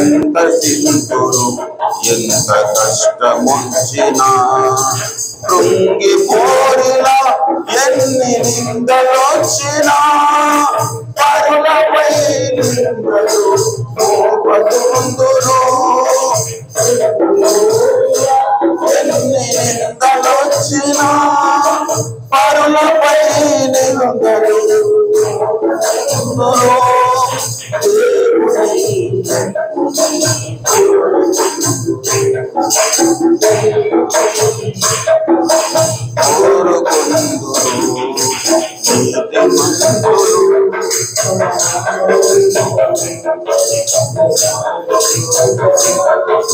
సంతసింతురు ఎంత కష్టమొచ్చినా కృంగిపోరిలా ఎన్ని నిందలొచ్చినా పరులపై నిందలు మోపతుందురు ఎన్ని నిందలొచ్చినా పరులపై నిందలు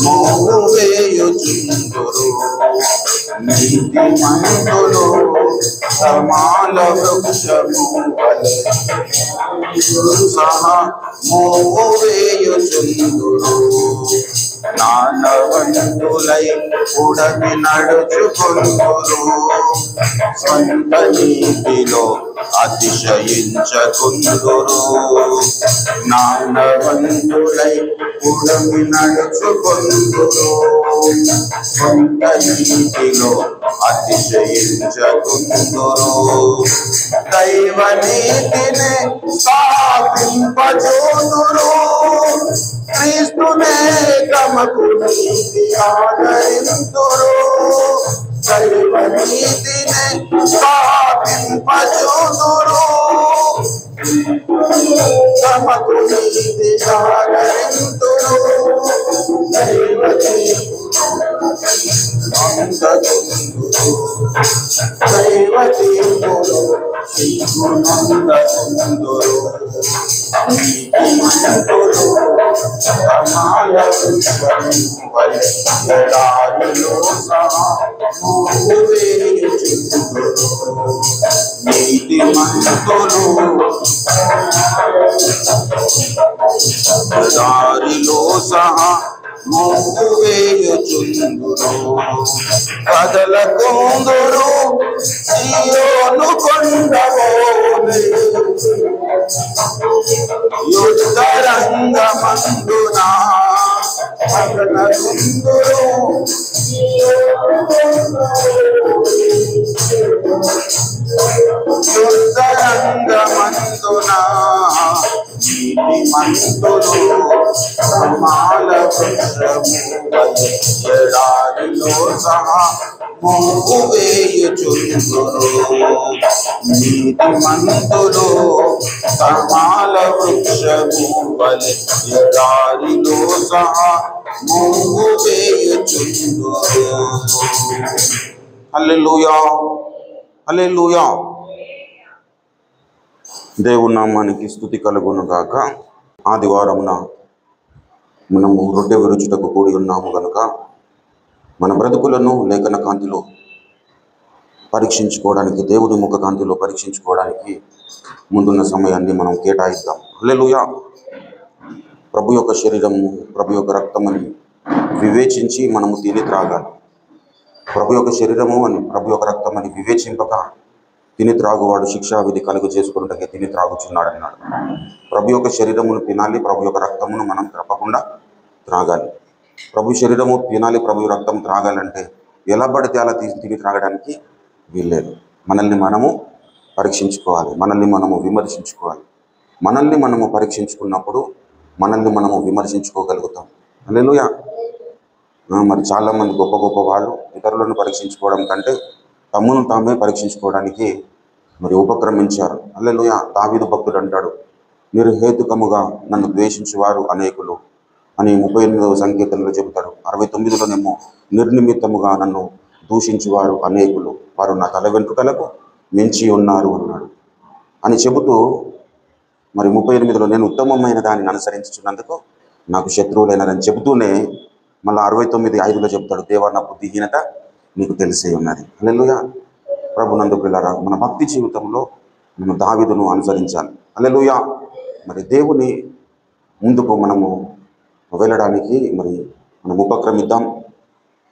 మోగు వేయుచుందురు నీతిమంతులు సమాల వృక్షము వలె సహా మోగు వేయుచుందురు నానవంతులై ఉడమి నడుచుకొందురు స్వంత నీతిలో అతిశయించకుందురు నానవంతులై ఉడమి నడుచుకొందురు స్వంత నీతిలో అతిశయించకుందురు దైవ నీతిని స్థాపింపజోదురు క్రీస్తునే తమకు నీతి ఆదరింతురు దైవ నీతిని స్థాపింపజోదురు తమకు నీతి ఆదరింతురు దైవ దైవ తీర్పులు సిగ్గునందకుందురు నీతిమంతులు సమాల వృక్షము వలె ఎడారిలో సహా మోగు వేయుచుందురు నీతిమంతులు ఎడారిలో సహా మోగు వేయుచుందురు కదలకుందురు సియోను కొండవోలే యుద్ధరంగమందున కదలకుందురు యుద్ధరంగమందున నీతిమంతులు సమాల వృక్షము వలె ఎడారిలో సహా మోగు వేయుచుందురు నీతిమంతులు సమాల వృక్షము వలె ఎడారిలో సహా మోగు వేయుచుందురు. హల్లెలూయా హల్లెలూయా. దేవుని నామానికి స్తుతి కలుగును గాక. ఆదివారమున మనము రొట్టె విరుచుటకు కూడి ఉన్నాము గనుక మన బ్రతుకులను లేఖన కాంతిలో పరీక్షించుకోవడానికి, దేవుని ముఖ కాంతిలో పరీక్షించుకోవడానికి ముందున్న సమయాన్ని మనం కేటాయిద్దాం. హల్లెలూయా. ప్రభు యొక్క శరీరము, ప్రభు యొక్క రక్తమని వివేచించి మనము తిని త్రాగాలి. ప్రభు యొక్క శరీరము అని, ప్రభు యొక్క రక్తం అని వివేచింపక తిని త్రాగువాడు శిక్షా విధి కలుగు చేసుకున్నట్టుగా తిని త్రాగుచున్నాడు అన్నాడు. ప్రభు యొక్క శరీరమును తినాలి, ప్రభు యొక్క రక్తమును మనం తప్పకుండా త్రాగాలి. ప్రభు శరీరము తినాలి, ప్రభు రక్తం త్రాగాలంటే ఎలా పడితే అలా తిని త్రాగడానికి వీల్లేదు. మనల్ని మనము పరీక్షించుకోవాలి, మనల్ని మనము విమర్శించుకోవాలి. మనల్ని మనము పరీక్షించుకున్నప్పుడు మనల్ని మనము విమర్శించుకోగలుగుతాం. హల్లెలూయా. మరి చాలామంది గొప్ప గొప్ప వాళ్ళు ఇతరులను పరీక్షించుకోవడం కంటే తమ్మును తామే పరీక్షించుకోవడానికి మరి ఉపక్రమించారు. హల్లెలూయా. దావీదు భక్తుడు అంటాడు, మీరు హేతుకముగా నన్ను ద్వేషించేవారు అనేకులు అని 38వ సంకీర్తనలో చెబుతాడు. 69లోనేమో నిర్నిమిత్తముగా నన్ను దూషించేవారు అనేకులు, వారు నా తల వెంట్రుకలకు మించి ఉన్నారు అన్నాడు అని చెబుతూ, మరి 38లో నేను ఉత్తమమైన దానిని అనుసరించున్నందుకు నాకు శత్రువులైనారని చెబుతూనే మళ్ళీ 69:5లో చెబుతాడు, దేవా నా బుద్ధిహీనత నీకు తెలిసే ఉన్నది. హల్లెలూయా. ప్రభునందు పిల్లరా, మన భక్తి జీవితంలో మనం దావీదును అనుసరించాలి. హల్లెలూయా. మరి దేవుని ముందుకు మనము వెళ్ళడానికి మరి మనం ఉపక్రమిద్దాం.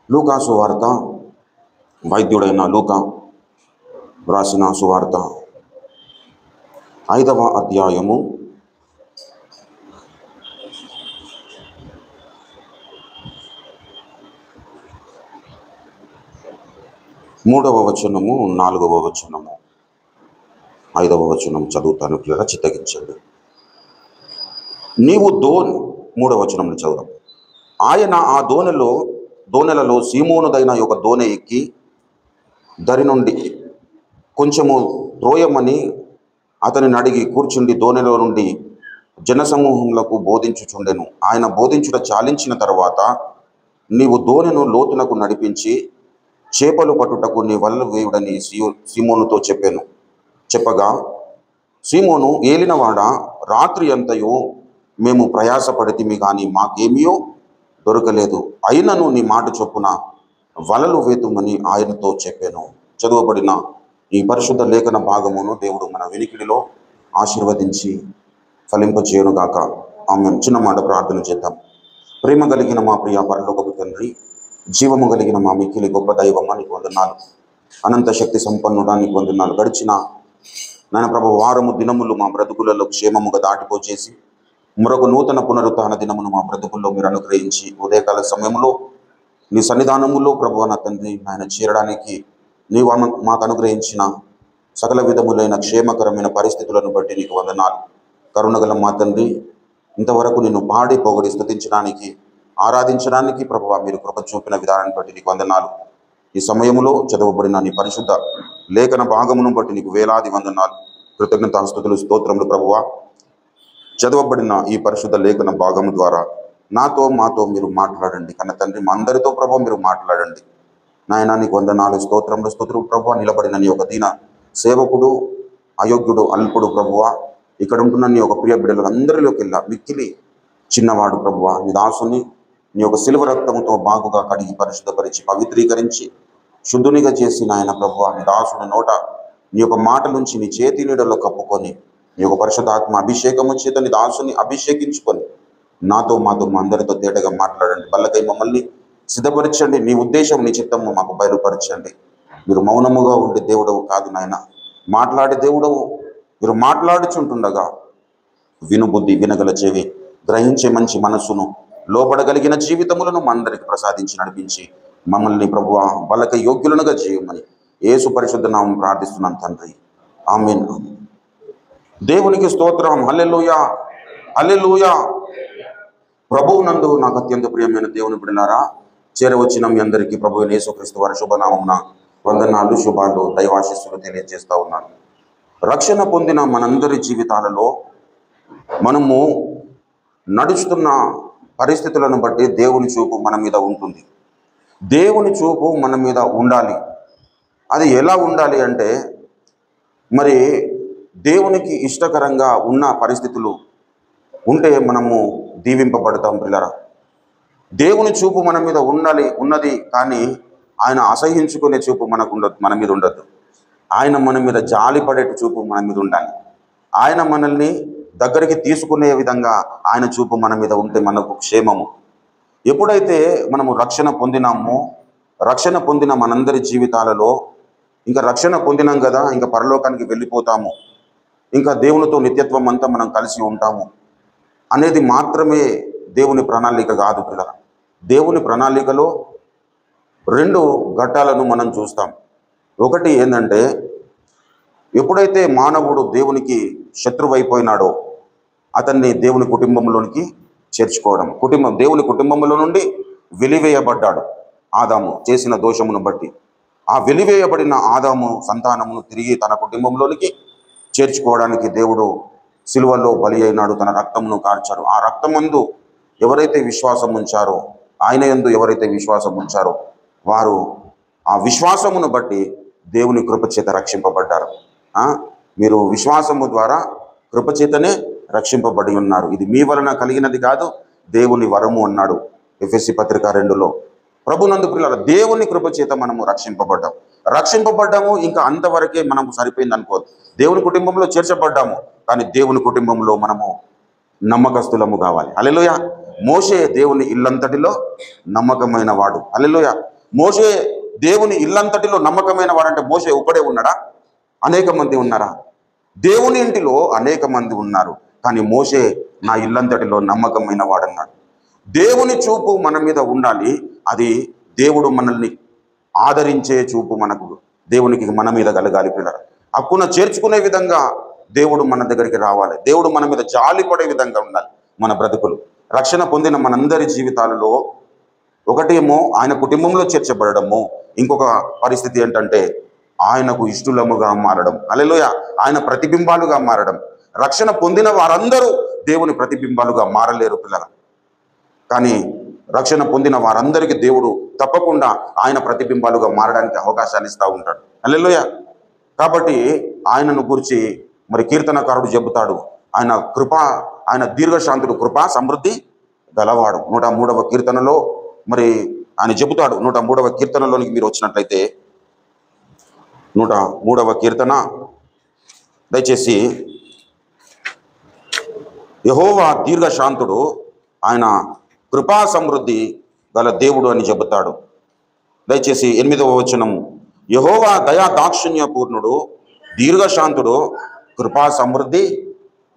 లూకా సువార్త, వైద్యుడైన లూకా వ్రాసిన సువార్త 5వ అధ్యాయము 3వ వచనము, 4వ వచనము, 5వ వచనం చదువుతాను, పిల్లరా చిత్తగించండి. నీవు 3వ వచనం చదువు. ఆయన ఆ దోణెలలో సీమోనుదైన ఒక దోణె ఎక్కి దరి నుండి కొంచెము త్రోయమని అతనిని అడిగి కూర్చుండి దోణెలో నుండి జనసమూహములకు బోధించుచుండెను. ఆయన బోధించుట చాలించిన తర్వాత, నీవు దోణెను లోతునకు నడిపించి చేపలు పట్టుటకు నీ వలలు వేయుడని సీమోనుతో చెప్పగా, సీమోను, ఏలినవాడా, రాత్రి అంతయు మేము ప్రయాసపడితిమి కానీ మాకేమీయో దొరకలేదు. అయినను నీ మాట చొప్పున వలలు వేతుమని ఆయనతో చెప్పాను. చదువబడిన ఈ పరిశుద్ధ లేఖన భాగమును దేవుడు మన వినికిడిలో ఆశీర్వదించి ఫలింపచేయునుగాక. ఆమె చిన్న మాట ప్రార్థన చేద్దాం. ప్రేమ కలిగిన మా ప్రియ పరలోకపు తండ్రి, జీవము కలిగిన మా మిక్కిలి గొప్ప దైవమా నీకు వందనాలు. అనంత శక్తి సంపన్నుడా నీకు వందనాలు. గడిచిన నాయన ప్రభు వారము దినములు మా బ్రతుకులలో క్షేమముగా దాటిపోచేసి మరొక నూతన పునరుత్థాన దినమును మా బ్రతుకుల్లో మీరు అనుగ్రహించి ఉదయకాల సమయంలో నీ సన్నిధానములో ప్రభు నా తండ్రి ఆయన చేరడానికి నీవు మాకు అనుగ్రహించిన సకల విధములైన క్షేమకరమైన పరిస్థితులను బట్టి నీకు వందనాలు. కరుణగల మా తండ్రి, ఇంతవరకు నిన్ను పాడి పొగడి స్తుతించడానికి ఆరాధించడానికి ప్రభువా మీరు కృప చూపిన విధానాన్ని బట్టి నీకు వందనాలు. ఈ సమయంలో చదవబడిన నీ పరిశుద్ధ లేఖన భాగమును బట్టి నీకు వేలాది వందనాలు, కృతజ్ఞతాస్తుతులు, స్తోత్రములు. ప్రభువా, చదవబడిన ఈ పరిశుద్ధ లేఖన భాగము ద్వారా మాతో మీరు మాట్లాడండి. కన్న తండ్రి, మా అందరితో ప్రభు మీరు మాట్లాడండి. నాయనా నీకు వందనాలు, స్తోత్రములు ప్రభువా. నిలబడిన నీ ఒక దీన సేవకుడు, అయోగ్యుడు, అల్పుడు ప్రభువా, ఇక్కడ ఉంటున్న నీ ఒక ప్రియ బిడ్డలు అందరిలోకి వెళ్ళా మిక్కిలి చిన్నవాడు ప్రభువా, నీ దాసుని నీ యొక్క శిలువ రక్తముతో బాగుగా కడిగి పరిశుద్ధపరిచి పవిత్రీకరించి శుద్ధునిగా చేసి నాయన ప్రభువా, నీ దాసుని నోట నీ యొక్క మాట నుంచి నీ చేతి నీడలో కప్పుకొని నీ యొక్క పరిశుద్ధాత్మ అభిషేకము చేత నీ దాసుని అభిషేకించుకొని నాతో మా అందరితో తేటగా మాట్లాడండి. బల్లకై మమ్మల్ని సిద్ధపరచండి. నీ ఉద్దేశం, నీ చిత్తము మాకు బయలుపరచండి. మీరు మౌనముగా ఉండే దేవుడవు కాదు నాయన, మాట్లాడే దేవుడవు. మీరు మాట్లాడుచుంటుండగా వినుబుద్ధి, వినగల చెవి, గ్రహించే మంచి మనస్సును, లోపడగలిగిన జీవితములను మా అందరికి ప్రసాదించి నడిపించి మమ్మల్ని ప్రభువా బలక యోగ్యులనుగా చేయమని యేసు పరిశుద్ధ నామం ప్రార్థిస్తున్నాను తండ్రి, ఆమేన్. దేవునికి స్తోత్రం. హల్లెలూయా, హల్లెలూయా. ప్రభువు నందు నాకు అత్యంత ప్రియమైన దేవుని బిడ్డలారా, చేరవచ్చిన మీ అందరికీ ప్రభు యేసుక్రీస్తు వారి శుభనామమున వందనాలు, శుభాలు, దైవాశీస్సులు తెలియజేస్తా ఉన్నాను. రక్షణ పొందిన మనందరి జీవితాలలో మనము నడుస్తున్న పరిస్థితులను బట్టి దేవుని చూపు మన మీద ఉంటుంది. దేవుని చూపు మన మీద ఉండాలి. అది ఎలా ఉండాలి అంటే, మరి దేవునికి ఇష్టకరంగా ఉన్న పరిస్థితులు ఉంటే మనము దీవింపబడతాం పిల్లరా. దేవుని చూపు మన మీద ఉన్నది కానీ ఆయన అసహించుకునే చూపు మన మీద ఉండద్దు. ఆయన మన మీద జాలి పడేటి చూపు మన మీద ఉండాలి. ఆయన మనల్ని దగ్గరికి తీసుకునే విధంగా ఆయన చూపు మన మీద ఉంటే మనకు క్షేమము. ఎప్పుడైతే మనము రక్షణ పొందినామో, రక్షణ పొందిన మనందరి జీవితాలలో ఇంకా రక్షణ పొందినాం కదా, ఇంకా పరలోకానికి వెళ్ళిపోతాము, ఇంకా దేవునితో నిత్యత్వం అంతా మనం కలిసి ఉంటాము అనేది మాత్రమే దేవుని ప్రణాళిక కాదు పిల్లరా. దేవుని ప్రణాళికలో 2 ఘట్టాలను మనం చూస్తాం. ఒకటి ఏంటంటే, ఎప్పుడైతే మానవుడు దేవునికి శత్రువైపోయినాడో అతన్ని దేవుని కుటుంబంలోనికి చేర్చుకోవడం. దేవుని కుటుంబంలో నుండి వెలివేయబడ్డాడు ఆదాము చేసిన దోషమును బట్టి. ఆ వెలివేయబడిన ఆదాము సంతానమును తిరిగి తన కుటుంబంలోనికి చేర్చుకోవడానికి దేవుడు సిలువలో బలి అయినాడు, తన రక్తమును కార్చాడు. ఆ రక్తమందు ఎవరైతే విశ్వాసం ఉంచారో, ఆయన యందు ఎవరైతే విశ్వాసం ఉంచారో వారు ఆ విశ్వాసమును బట్టి దేవుని కృపచేత రక్షింపబడ్డారు. మీరు విశ్వాసము ద్వారా కృపచేతనే రక్షింపబడి ఉన్నారు. ఇది మీ వలన కలిగినది కాదు, దేవుని వరము అన్నాడు ఎఫెసీ పత్రిక 2లో. ప్రభునందు పిల్లల, దేవుని కృపచేత మనము రక్షింపబడ్డాము. ఇంకా అంతవరకే మనము సరిపోయింది అనుకోదు. దేవుని కుటుంబంలో చేర్చబడ్డాము, కానీ దేవుని కుటుంబంలో మనము నమ్మకస్తులము కావాలి. హల్లెలూయా. మోషే దేవుని ఇల్లంతటిలో నమ్మకమైన వాడు. హల్లెలూయా. మోషే దేవుని ఇల్లంతటిలో నమ్మకమైన వాడంటే మోషే ఒక్కడే ఉన్నాడా? అనేక మంది ఉన్నారా? దేవుని ఇంటిలో అనేక మంది ఉన్నారు, కానీ మోషే నా ఇల్లంతటిలో నమ్మకమైన వాడన్నాడు. దేవుని చూపు మన మీద ఉండాలి. అది దేవుడు మనల్ని ఆదరించే చూపు మనకు దేవునికి మన మీద కలగాలి పిల్లలు. హక్కున చేర్చుకునే విధంగా దేవుడు మన దగ్గరికి రావాలి. దేవుడు మన మీద జాలి పడే విధంగా ఉండాలి మన బ్రతుకులు. రక్షణ పొందిన మనందరి జీవితాలలో ఒకటేమో ఆయన కుటుంబంలో చేర్చబడము, ఇంకొక పరిస్థితి ఏంటంటే ఆయనకు ఇష్టలముగా మారడం. హల్లెలూయా. ఆయన ప్రతిబింబాలుగా మారడం. రక్షణ పొందిన వారందరూ దేవుని ప్రతిబింబాలుగా మారలేరు పిల్లల. కానీ రక్షణ పొందిన వారందరికీ దేవుడు తప్పకుండా ఆయన ప్రతిబింబాలుగా మారడానికి అవకాశాలు ఇస్తూ ఉంటాడు. హల్లెలూయా. కాబట్టి ఆయనను గురించి మరి కీర్తనకారుడు చెబుతాడు, ఆయన కృప, ఆయన దీర్ఘశాంతుడు, కృపా సమృద్ధి గలవాడు. 103వ కీర్తనలో మరి ఆయన చెబుతాడు. 103వ కీర్తనలోనికి మీరు వచ్చినట్లయితే 103వ కీర్తన దయచేసి, యెహోవా దీర్ఘశాంతుడు, ఆయన కృపా సమృద్ధి గల దేవుడు అని చెబుతాడు. దయచేసి 8వ వచనము, యెహోవా దయా దాక్షిణ్య పూర్ణుడు, దీర్ఘశాంతుడు, కృపా సమృద్ధి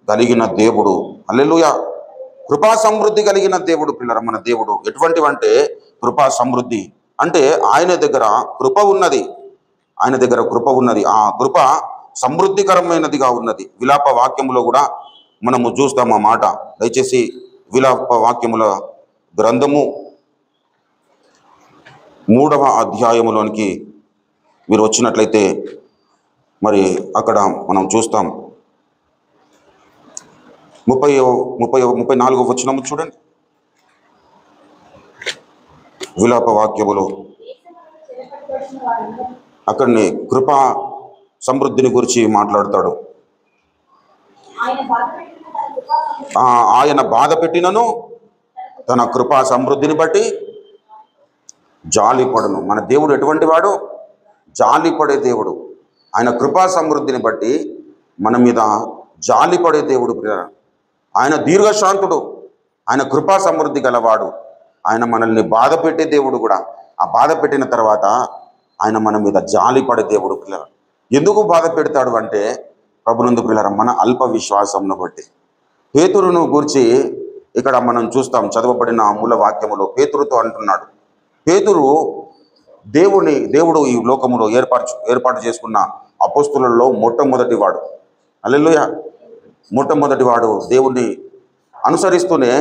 కలిగిన దేవుడు. హల్లెలూయా. కృపా సమృద్ధి కలిగిన దేవుడు పిల్లర మన దేవుడు. ఎటువంటివంటే కృపా సమృద్ధి అంటే ఆయన దగ్గర కృప ఉన్నది. ఆయన దగ్గర కృప ఉన్నది. ఆ కృప సమృద్ధికరమైనదిగా ఉన్నది. విలాప వాక్యములో కూడా మనము చూస్తాం ఆ మాట. దయచేసి విలాప వాక్యముల గ్రంథము 3వ అధ్యాయములోనికి మీరు వచ్చినట్లయితే మరి అక్కడ మనం చూస్తాం. 34వ వచనము చూడండి. విలాప వాక్యములో అక్కడనే కృపా సమృద్ధిని గురించి మాట్లాడతాడు. ఆయన బాధ పెట్టినను తన కృపా సమృద్ధిని బట్టి జాలిపడును. మన దేవుడు ఎటువంటి వాడు? జాలిపడే దేవుడు. ఆయన కృపా సమృద్ధిని బట్టి మన మీద జాలిపడే దేవుడు. ఆయన దీర్ఘశాంతుడు, ఆయన కృపా సమృద్ధి గలవాడు. ఆయన మనల్ని బాధ పెట్టే దేవుడు కూడా. ఆ బాధ పెట్టిన తర్వాత ఆయన మన మీద జాలిపడే దేవుడు. పిల్లలు ఎందుకు బాధ పెడతాడు అంటే ప్రభునందు పిల్లల మన అల్ప విశ్వాసంను బట్టి. పేతురును గూర్చి ఇక్కడ మనం చూస్తాం. చదవబడిన మూల వాక్యములో పేతురుతో అంటున్నాడు, పేతురు దేవుడు ఈ లోకములో ఏర్పాటు చేసుకున్న అపోస్తులలో మొట్టమొదటి వాడు. హల్లెలూయా. మొట్టమొదటి వాడు. దేవుణ్ణి అనుసరిస్తూనే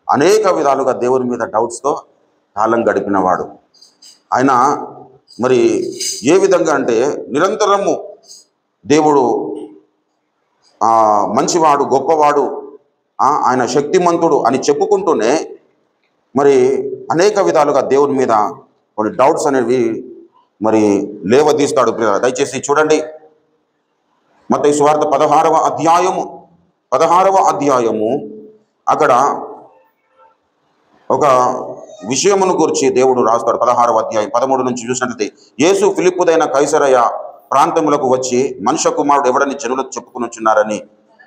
అనేక విధాలుగా దేవుని మీద డౌట్స్తో కాలం గడిపినవాడు. ఆయన మరి ఏ విధంగా అంటే నిరంతరము దేవుడు మంచివాడు, గొప్పవాడు, ఆయన శక్తిమంతుడు అని చెప్పుకుంటూనే మరి అనేక విధాలుగా దేవుని మీద కొన్ని డౌట్స్ అనేవి మరి లేవదీస్తాడు. దయచేసి చూడండి, మత్తయి సువార్త 16వ అధ్యాయము అక్కడ ఒక విషయమును గురించి దేవుడు రాస్తాడు. 16వ అధ్యాయం 13 నుంచి చూసినట్లయితే, యేసు ఫిలిప్పుదైన కైసరయ ప్రాంతములకు వచ్చి మనుష్య కుమారుడు ఎవడని జనులకు చెప్పుకొనుచున్నారని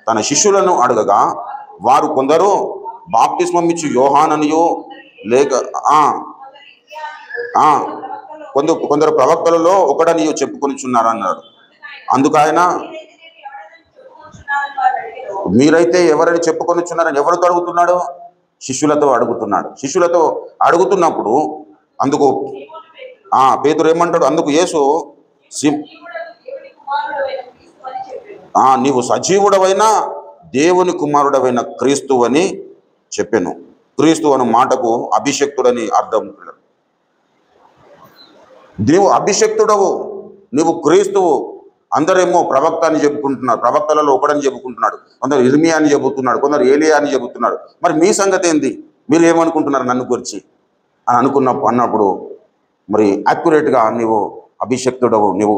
తన శిష్యులను అడగగా, వారు కొందరు బాప్తిస్మం ఇచ్చి యోహాననియో లేక కొందరు ప్రవక్తలలో ఒకడనియో చెప్పుకొనుచున్నారన్నాడు. అందుకు ఆయన, మీరైతే ఎవరని చెప్పుకొనుచున్నారని ఎవరితో అడుగుతున్నాడు? శిష్యులతో అడుగుతున్నాడు. శిష్యులతో అడుగుతున్నప్పుడు అందుకు పేతురు ఏమంటాడు? అందుకు యేసు, నీవు సజీవుడవైన దేవుని కుమారుడవైన క్రీస్తు అని చెప్పాను. క్రీస్తు అనే మాటకు అభిషక్తుడని అర్థం. నీవు అభిషక్తుడవు, నీవు క్రీస్తువు. అందరేమో ప్రవక్త అని చెప్పుకుంటున్నారు, ప్రవక్తలలో ఒకడని చెప్పుకుంటున్నాడు, కొందరు ఇర్మియా అని చెబుతున్నాడు, కొందరు ఏలియా అని చెబుతున్నాడు. మరి మీ సంగతి ఏంది? మీరు ఏమనుకుంటున్నారు నన్ను గురించి అని అన్నప్పుడు మరి యాక్యురేట్గా నీవు అభిషక్తుడవు, నీవు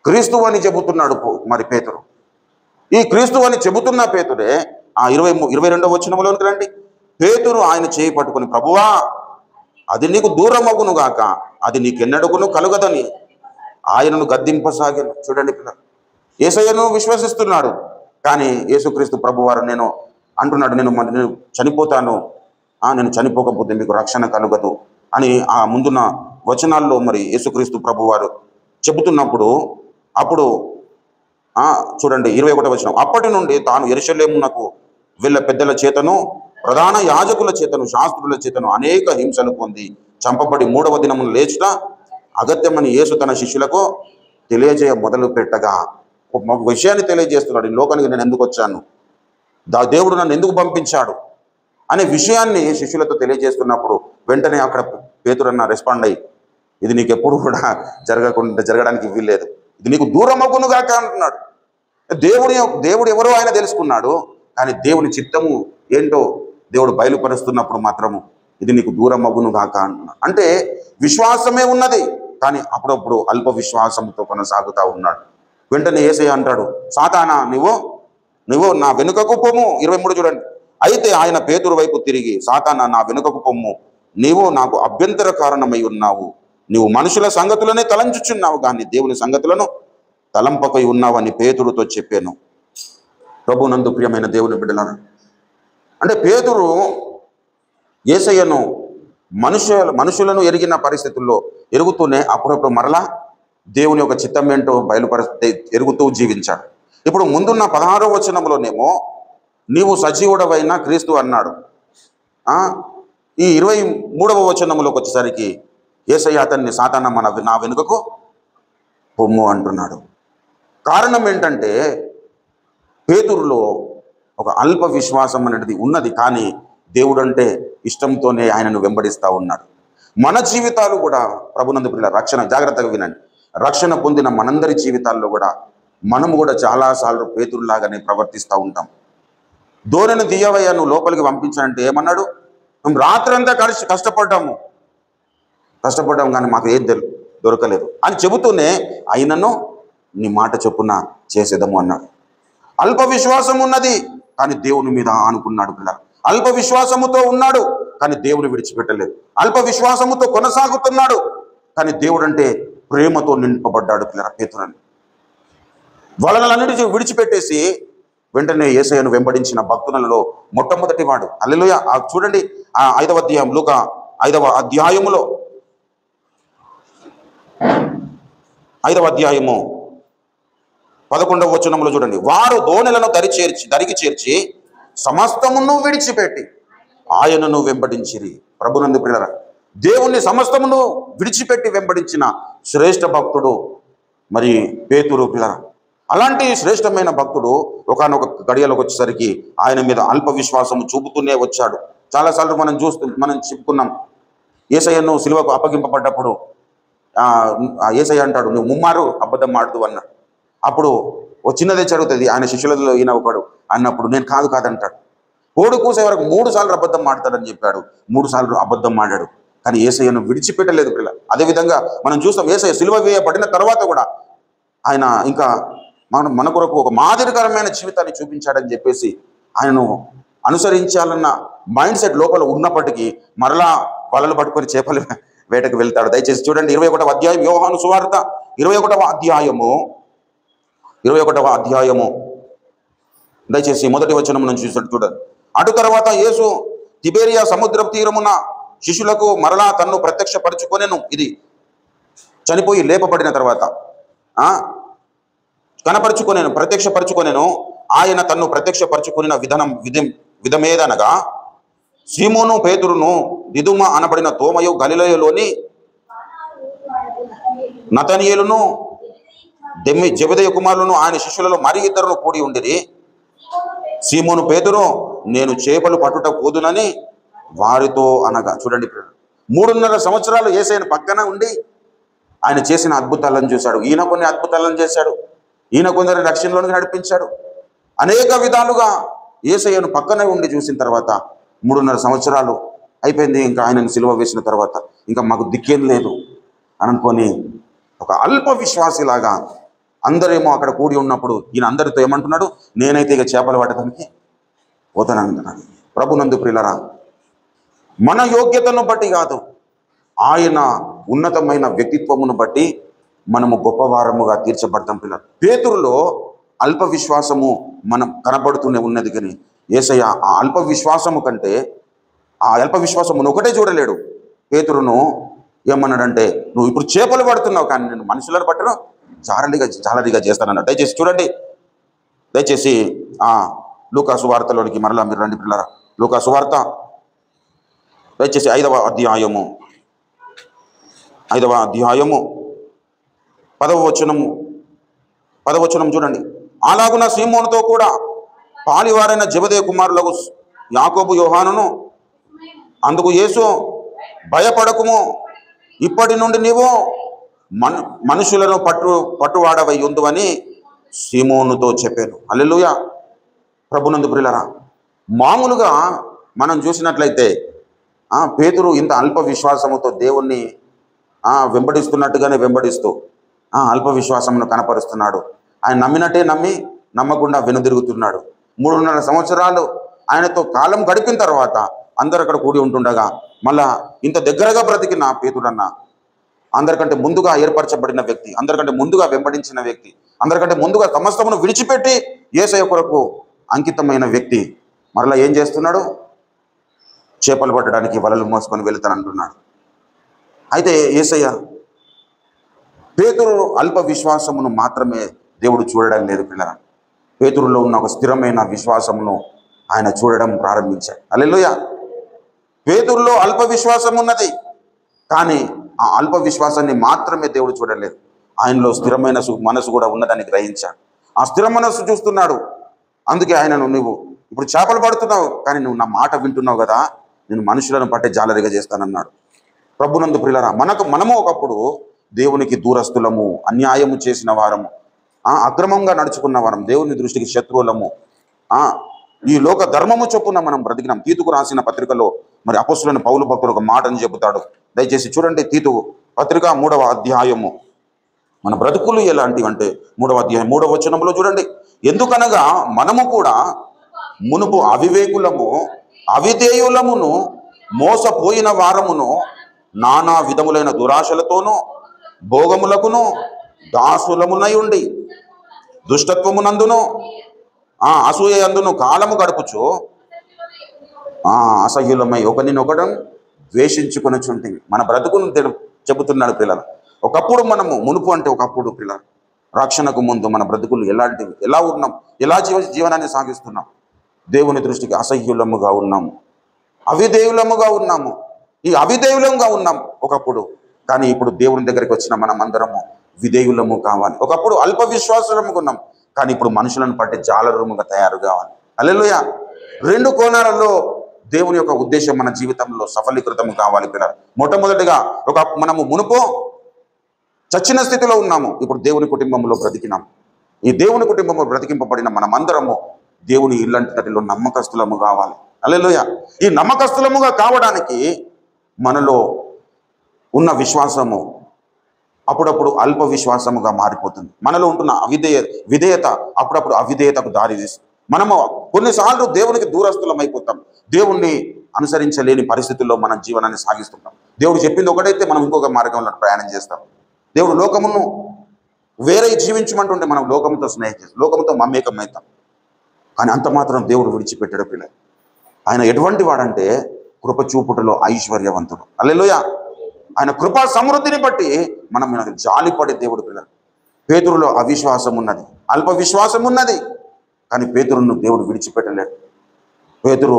క్రీస్తువు అని చెబుతున్నాడు మరి పేతురు. ఈ క్రీస్తువు అని చెబుతున్న పేతురే 22వ వచనంలోనికి రండి. పేతురు ఆయన చేయి పట్టుకుని, ప్రభువా అది నీకు దూరమగును గాక, అది నీకెన్నడగును కలుగదని ఆయనను గద్దింపసాగాను. చూడండి పిల్లలు, యేసయ్యను విశ్వసిస్తున్నాడు, కానీ యేసుక్రీస్తు ప్రభువారు నేను అంటున్నాడు, నేను చనిపోతాను, నేను చనిపోకపోతే మీకు రక్షణ కలుగదు అని ఆ ముందున్న వచనాల్లో మరి యేసుక్రీస్తు ప్రభువారు చెబుతున్నప్పుడు అప్పుడు చూడండి 21వ వచనం, అప్పటి నుండి తాను యెరూషలేమునకు వీళ్ళ పెద్దల చేతను ప్రధాన యాజకుల చేతను శాస్త్రుల చేతను అనేక హింసలు పొంది చంపబడి 3వ దినమున లేచుట అగత్యమని యేసు తన శిష్యులకు తెలియజేయ మొదలు పెట్టగా ఒక విషయాన్ని తెలియజేస్తున్నాడు. ఈ లోకానికి నేను ఎందుకు వచ్చాను, దేవుడు నన్ను ఎందుకు పంపించాడు అనే విషయాన్ని శిష్యులతో తెలియజేస్తున్నప్పుడు వెంటనే అక్కడ పేతురన్న రెస్పాండ్ అయ్యి, ఇది నీకు ఎప్పుడు కూడా జరగడానికి వీల్లేదు, ఇది నీకు దూరం అగునుగాక అంటున్నాడు. దేవుడు ఎవరో ఆయన తెలుసుకున్నాడు, కానీ దేవుని చిత్తము ఏంటో దేవుడు బయలుపరుస్తున్నప్పుడు మాత్రము ఇది నీకు దూరం అగునుగాక అంటున్నాడు. అంటే విశ్వాసమే ఉన్నది, కానీ అప్పుడప్పుడు అల్ప విశ్వాసంతో కొనసాగుతూ ఉన్నాడు. వెంటనే యేసయ్య అంటాడు, సాతానా నువ్వు నా వెనుకకు పొమ్ము. 23 చూడండి. అయితే ఆయన పేతురు వైపు తిరిగి, సాతానా నా వెనుకకు పొమ్ము, నీవు నాకు అభ్యంతర కారణమై ఉన్నావు, నీవు మనుషుల సంగతులనే తలంచుచున్నావు కానీ దేవుని సంగతులను తలంపకై ఉన్నావని పేతురుతో చెప్పాను. ప్రభునందు ప్రియమైన దేవుని బిడ్డలారా, అంటే పేతురు యేసయ్యను మనుషులను ఎరిగిన పరిస్థితుల్లో ఎరుగుతూనే అప్పుడప్పుడు మరలా దేవుని యొక్క చిత్తం ఏంటో ఎరుగుతూ జీవించాడు. ఇప్పుడు ముందున్న 16వ వచనంలోనేమో నీవు సజీవుడవైన క్రీస్తు అన్నాడు. ఈ 23వ వచనంలోకి వచ్చేసరికి యేసయ్య అతన్ని సాతానా నా వెనుకకు పొమ్ము అంటున్నాడు. కారణం ఏంటంటే పేతురులో ఒక అల్ప విశ్వాసం అనేది ఉన్నది, కానీ దేవుడు అంటే ఇష్టంతోనే ఆయనను వెంబడిస్తూ ఉన్నాడు. మన జీవితాలు కూడా ప్రభునందు పిల్లల రక్షణ, జాగ్రత్తగా వినండి, రక్షణ పొందిన మనందరి జీవితాల్లో కూడా మనము కూడా చాలాసార్లు పేతురులాగానే ప్రవర్తిస్తూ ఉంటాం. దోణిని దియ్యవయ్యా నువ్వు లోపలికి పంపించానంటే ఏమన్నాడు, మేము రాత్రంతా కష్టపడ్డాము కానీ మాకు ఏది దొరకలేదు అని చెబుతూనే అయినను నీ మాట చొప్పున చేసేదము అన్నాడు. అల్ప విశ్వాసం ఉన్నది, కానీ దేవుని మీద ఆనుకున్నాడు పిల్ల. అల్ప విశ్వాసముతో ఉన్నాడు, కానీ దేవుని విడిచిపెట్టలేదు. అల్ప విశ్వాసముతో కొనసాగుతున్నాడు, కానీ దేవుడు అంటే ప్రేమతో నింపబడ్డాడు పిల్లల పేతురని. వలనలన్నిటి విడిచిపెట్టేసి వెంటనే యేసయ్యను వెంబడించిన భక్తులలో మొట్టమొదటి వాడు. హల్లెలూయా. చూడండి, 5వ అధ్యాయం, లూకా 5వ అధ్యాయములో 5వ అధ్యాయము 11వ వచనంలో చూడండి, వారు దోణెలను దరికి చేర్చి సమస్తమును విడిచిపెట్టి ఆయనను వెంబడించిరి. ప్రభునందు ప్రియులారా, దేవుణ్ణి సమస్తమును విడిచిపెట్టి వెంబడించిన శ్రేష్ఠ భక్తుడు మరి పేతురు పిల్లరా. అలాంటి శ్రేష్టమైన భక్తుడు ఒకానొక గడియలోకి వచ్చేసరికి ఆయన మీద అల్ప విశ్వాసము చూపుతూనే వచ్చాడు. చాలాసార్లు మనం చెప్పుకున్నాం, యేసయ్యను సిలువకు అప్పగింపబడ్డప్పుడు యేసయ్య అంటాడు, నువ్వు ముమ్మారు అబద్ధం ఆడుతూ అన్నాడు. అప్పుడు ఓ చిన్నదే జరుగుతుంది, ఆయన శిష్యులలో ఈయన ఒకడు అన్నప్పుడు నేను కాదంటాడు. కోడు కూసే వరకు 3 సార్లు అబద్ధం ఆడతాడని చెప్పాడు. 3 సార్లు అబద్ధం ఆడాడు, కానీ యేసయ్యను విడిచిపెట్టలేదు పిల్ల. అదేవిధంగా మనం చూస్తాం, యేసయ్య సిలువ వేయబడిన తర్వాత కూడా ఆయన ఇంకా మన కొరకు ఒక మాదిరికరమైన జీవితాన్ని చూపించాడని చెప్పేసి ఆయనను అనుసరించాలన్న మైండ్ సెట్ లోపల ఉన్నప్పటికీ మరలా వలలు పట్టుకొని చేపలు వేటకు వెళ్తాడు. దయచేసి చూడండి, 21వ అధ్యాయం, యోహాను సువార్త 21వ అధ్యాయము దయచేసి మొదటి వచనం నుంచి చూడండి. అటు తర్వాత యేసు తిబేరియా సముద్ర తీరమున శిష్యులకు మరలా తన్ను ప్రత్యక్షపరచుకొనెను. ఇది చనిపోయి లేపబడిన తర్వాత ప్రత్యక్షపరచుకొనెను. ఆయన తన్ను ప్రత్యక్షపరచుకొనిన విధమేదనగా సీమోను పేతురును దిదుమ అనబడిన తోమయు గలిలయలోని నతనీయేలును జెబెదయి కుమారులను ఆయన శిష్యులలో మరి ఇద్దరును కూడి ఉండిరి. సీమోను పేతురు నేను చేపలు పట్టుట పోదునని వారితో అనగా. చూడండి, 3.5 సంవత్సరాలు యేసయ్యను పక్కన ఉండి ఆయన చేసిన అద్భుతాలను చూశాడు. ఈయన కొన్ని అద్భుతాలను చేశాడు, ఈయన కొందరు రక్షణలోనికి నడిపించాడు. అనేక విధాలుగా యేసయ్యను పక్కనే ఉండి చూసిన తర్వాత 3.5 సంవత్సరాలు అయిపోయింది. ఇంకా ఆయనను సిలువ వేసిన తర్వాత ఇంకా మాకు దిక్కేం లేదు అని అనుకొని ఒక అల్ప విశ్వాసిలాగా అందరేమో అక్కడ కూడి ఉన్నప్పుడు ఈయన అందరితో ఏమంటున్నాడు, నేనైతే ఇక చేపలు పట్టడానికి పోతానంటున్నాడు. ప్రభునందు ప్రియులరా, మన యోగ్యతను బట్టి కాదు, ఆయన ఉన్నతమైన వ్యక్తిత్వమును బట్టి మనము గొప్పవారముగా తీర్చబడతాం పిల్లలు. పేతురులో అల్ప విశ్వాసము మనం కనబడుతూనే ఉన్నది, కానీ యేసయ్య ఆ అల్ప విశ్వాసము కంటే ఆ అల్ప విశ్వాసమును ఒకటే చూడలేడు. పేతురును ఏమన్నాడంటే, నువ్వు ఇప్పుడు చేపలు పడుతున్నావు, కానీ నేను మనుషులను పట్టను జాలరిగా చేస్తానన్నాడు. దయచేసి చూడండి, దయచేసి లూకా సువార్తలోనికి మరలా మీరు రండి పిల్లరా. లూకా సువార్త దయచేసి 5వ అధ్యాయము 5వ అధ్యాయము 10వ వచనం చూడండి. అలాగున సీమోనుతో కూడా పాలివారైన జెబెదయి కుమారులకు యాకోబు యోహానును అందుకు యేసు, భయపడకుము, ఇప్పటి నుండి నీవు మనుషులను పట్టువాడవై ఉందువని సీమోనుతో చెప్పాను. హల్లెలూయా. ప్రభునందు ప్రియులారా, మామూలుగా మనం చూసినట్లయితే పేతురు ఇంత అల్ప విశ్వాసముతో దేవుణ్ణి వెంబడిస్తున్నట్టుగానే వెంబడిస్తూ అల్ప విశ్వాసమును కనపరుస్తున్నాడు. ఆయన నమ్మినట్టే నమ్మి నమ్మకుండా వెనుదిరుగుతున్నాడు. 3.5 సంవత్సరాలు ఆయనతో కాలం గడిపిన తర్వాత అందరు అక్కడ కూడి ఉంటుండగా మళ్ళా ఇంత దగ్గరగా బ్రతికిన పేతుడన్న, అందరికంటే ముందుగా ఏర్పరచబడిన వ్యక్తి, అందరికంటే ముందుగా వెంబడించిన వ్యక్తి, అందరికంటే ముందుగా సమస్తమును విడిచిపెట్టి యేసయ్య కొరకు అంకితమైన వ్యక్తి మరలా ఏం చేస్తున్నాడు? చేపలు పట్టడానికి వలలు మోసుకొని వెళుతానంటున్నాడు. అయితే యేసయ్య పేతురు అల్ప విశ్వాసమును మాత్రమే దేవుడు చూడడం లేదు పిల్లరా. పేతురులో ఉన్న ఒక స్థిరమైన విశ్వాసమును ఆయన చూడడం ప్రారంభించాడు. హల్లెలూయా. పేతురులో అల్ప విశ్వాసం ఉన్నది, కానీ ఆ అల్ప విశ్వాసాన్ని మాత్రమే దేవుడు చూడలేదు. ఆయనలో స్థిరమైన మనసు కూడా ఉన్నదని గ్రహించాడు. ఆ స్థిర మనస్సు చూస్తున్నాడు. అందుకే ఆయనను, నువ్వు ఇప్పుడు చేపలు పడుతున్నావు, కానీ నువ్వు నా మాట వింటున్నావు కదా, నేను మనుషులను పట్టే జాలరిగా చేస్తానన్నాడు. ప్రభునందు ప్రియులారా, మనము ఒకప్పుడు దేవునికి దూరస్తులము, అన్యాయము చేసిన వారము, అక్రమంగా నడుచుకున్న వారం, దేవుని దృష్టికి శత్రువులము, ఈ లోక ధర్మము చొప్పున మనం బ్రతికినాం. తీతుకు రాసిన పత్రికలో మరి అపొస్తలుడైన పౌలు భక్తుడు ఒక మాటను చెబుతాడు. దయచేసి చూడండి, తీతు పత్రిక 3వ అధ్యాయము. మన బ్రతుకులు ఎలాంటివంటే 3వ అధ్యాయం 3వ వచనంలో చూడండి. ఎందుకనగా మనము కూడా మునుపు అవివేకులము, అవిధేయులమును, మోసపోయిన వారమును, నానా విధములైన దురాశలతోనూ భోగములకును దాసులమునై ఉండి దుష్టత్వమునందును అసూయందును కాలము గడుపుచు అసహ్యులమై ఒకరినొకడం ద్వేషించుకొనుచుంటివి. మన బ్రతుకును చెబుతున్నాడు పిల్లలు. ఒకప్పుడు మనము, మునుపు అంటే ఒకప్పుడు పిల్లలు, రక్షణకు ముందు మన బ్రతుకులు ఎలాంటివి, ఎలా ఉన్నాం, ఎలా జీవనాన్ని సాగిస్తున్నాం? దేవుని దృష్టికి అసహ్యులముగా ఉన్నాము, అవిధేయులముగా ఉన్నాము. ఈ అవిధేయులంగా ఉన్నాం ఒకప్పుడు, కానీ ఇప్పుడు దేవుని దగ్గరికి వచ్చిన మనం అందరము విధేయులము కావాలి. ఒకప్పుడు అల్ప విశ్వాసముగా ఉన్నాం, కానీ ఇప్పుడు మనుషులను పట్టే జాలరుముగా తయారు కావాలి. హల్లెలూయా. 2 కోణాలలో దేవుని యొక్క ఉద్దేశం మన జీవితంలో సఫలీకృతం కావాలి పిల్లలు. మొట్టమొదటిగా మనము మునుపు చచ్చిన స్థితిలో ఉన్నాము, ఇప్పుడు దేవుని కుటుంబంలో బ్రతికినాం. ఈ దేవుని కుటుంబంలో బ్రతికింపబడిన మనమందరము దేవుని ఇల్లంతటిలో నమ్మకస్తులము కావాలి. హల్లెలూయా. ఈ నమ్మకస్తులముగా కావడానికి మనలో ఉన్న విశ్వాసము అప్పుడప్పుడు అల్ప విశ్వాసముగా మారిపోతుంది. మనలో ఉంటున్న విధేయత అప్పుడప్పుడు అవిధేయతకు దారి తీస్తుంది. మనము కొన్నిసార్లు దేవునికి దూరస్తులం అయిపోతాం. దేవుణ్ణి అనుసరించలేని పరిస్థితుల్లో మన జీవనాన్ని సాగిస్తుంటాం. దేవుడు చెప్పింది ఒకటైతే మనం ఇంకొక మార్గంలో ప్రయాణం చేస్తాం. దేవుడు లోకమును వేరే జీవించమంటుంటే మనం లోకముతో స్నేహం చేస్తాం, లోకముతో మమేకం అవుతాం. కానీ అంత మాత్రం దేవుడు విడిచిపెట్టాడు పిల్లలు. ఆయన ఎటువంటి వాడంటే కృప చూపుటలో ఐశ్వర్యవంతుడు. హల్లెలూయా. ఆయన కృపా సమృద్ధిని బట్టి మనం జాలిపడే దేవుడు పిల్లలు. పేతురులో అవిశ్వాసం ఉన్నది, అల్ప విశ్వాసం ఉన్నది, కానీ పేతురును దేవుడు విడిచిపెట్టలేడు. పేతురు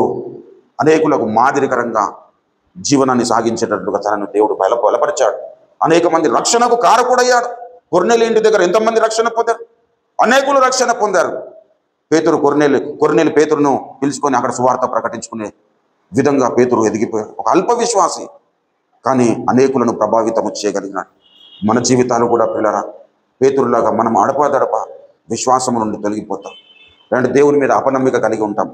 అనేకులకు మాదిరికరంగా జీవనాన్ని సాగించేటట్లుగా తనను దేవుడు బలపరిచాడు. అనేక మంది రక్షణకు కారకుడయ్యాడు. కొర్నేలి ఇంటి దగ్గర ఎంతమంది రక్షణ పొందారు? అనేకులు రక్షణ పొందారు. కొర్నేలి పేతురును పిలుచుకొని అక్కడ సువార్త ప్రకటించుకునే విధంగా పేతురు ఎదిగిపోయాడు. ఒక అల్ప విశ్వాసి, కానీ అనేకులను ప్రభావితం చేయగలిగినాడు. మన జీవితాలు కూడా పిల్లరా పేతురులాగా మనం అడపాదడప విశ్వాసం నుండి తొలగిపోతాం, అంటే దేవుని మీద అపనమ్మిక కలిగి ఉంటాం.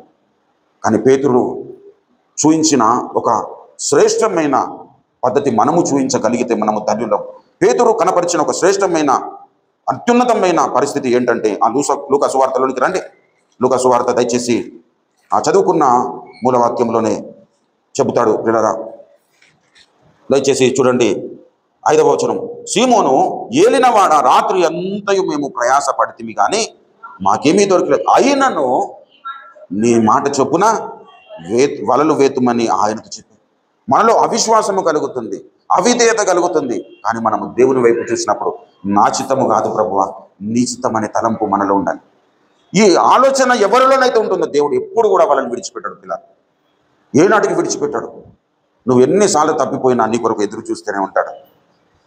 కానీ పేతురు చూయించిన ఒక శ్రేష్టమైన పద్ధతి మనము చూయించగలిగితే మనము ధన్యులం. పేతురు కనపరిచిన ఒక శ్రేష్టమైన అత్యున్నతమైన పరిస్థితి ఏంటంటే లూకా సువార్తలోనికి రండి. లూకా సువార్త దయచేసి చదువుకున్న మూలవాక్యంలోనే చెబుతాడు పిల్లరా. దయచేసి చూడండి 5వ వచనం. సీమోను, ఏలినవాడ, రాత్రి అంతయు మేము ప్రయాసపడితిమి కానీ మాకేమీ దొరకలేదు, అయినను నీ మాట చొప్పున వలలు వేతుమని ఆయనతో చెప్పి. మనలో అవిశ్వాసము కలుగుతుంది, అవిధేయత కలుగుతుంది, కానీ మనము దేవుని వైపు చూసినప్పుడు నా చిత్తము కాదు ప్రభువా నీ చిత్తం అనే తలంపు మనలో ఉండాలి. ఈ ఆలోచన ఎవరిలోనైతే ఉంటుందో దేవుడు ఎప్పుడు కూడా వాళ్ళని విడిచిపెట్టాడు పిల్లలు. ఏనాటికి విడిచిపెట్టాడు. నువ్వు ఎన్నిసార్లు తప్పిపోయినా నీ కొరకు ఎదురు చూస్తూనే ఉంటాడు.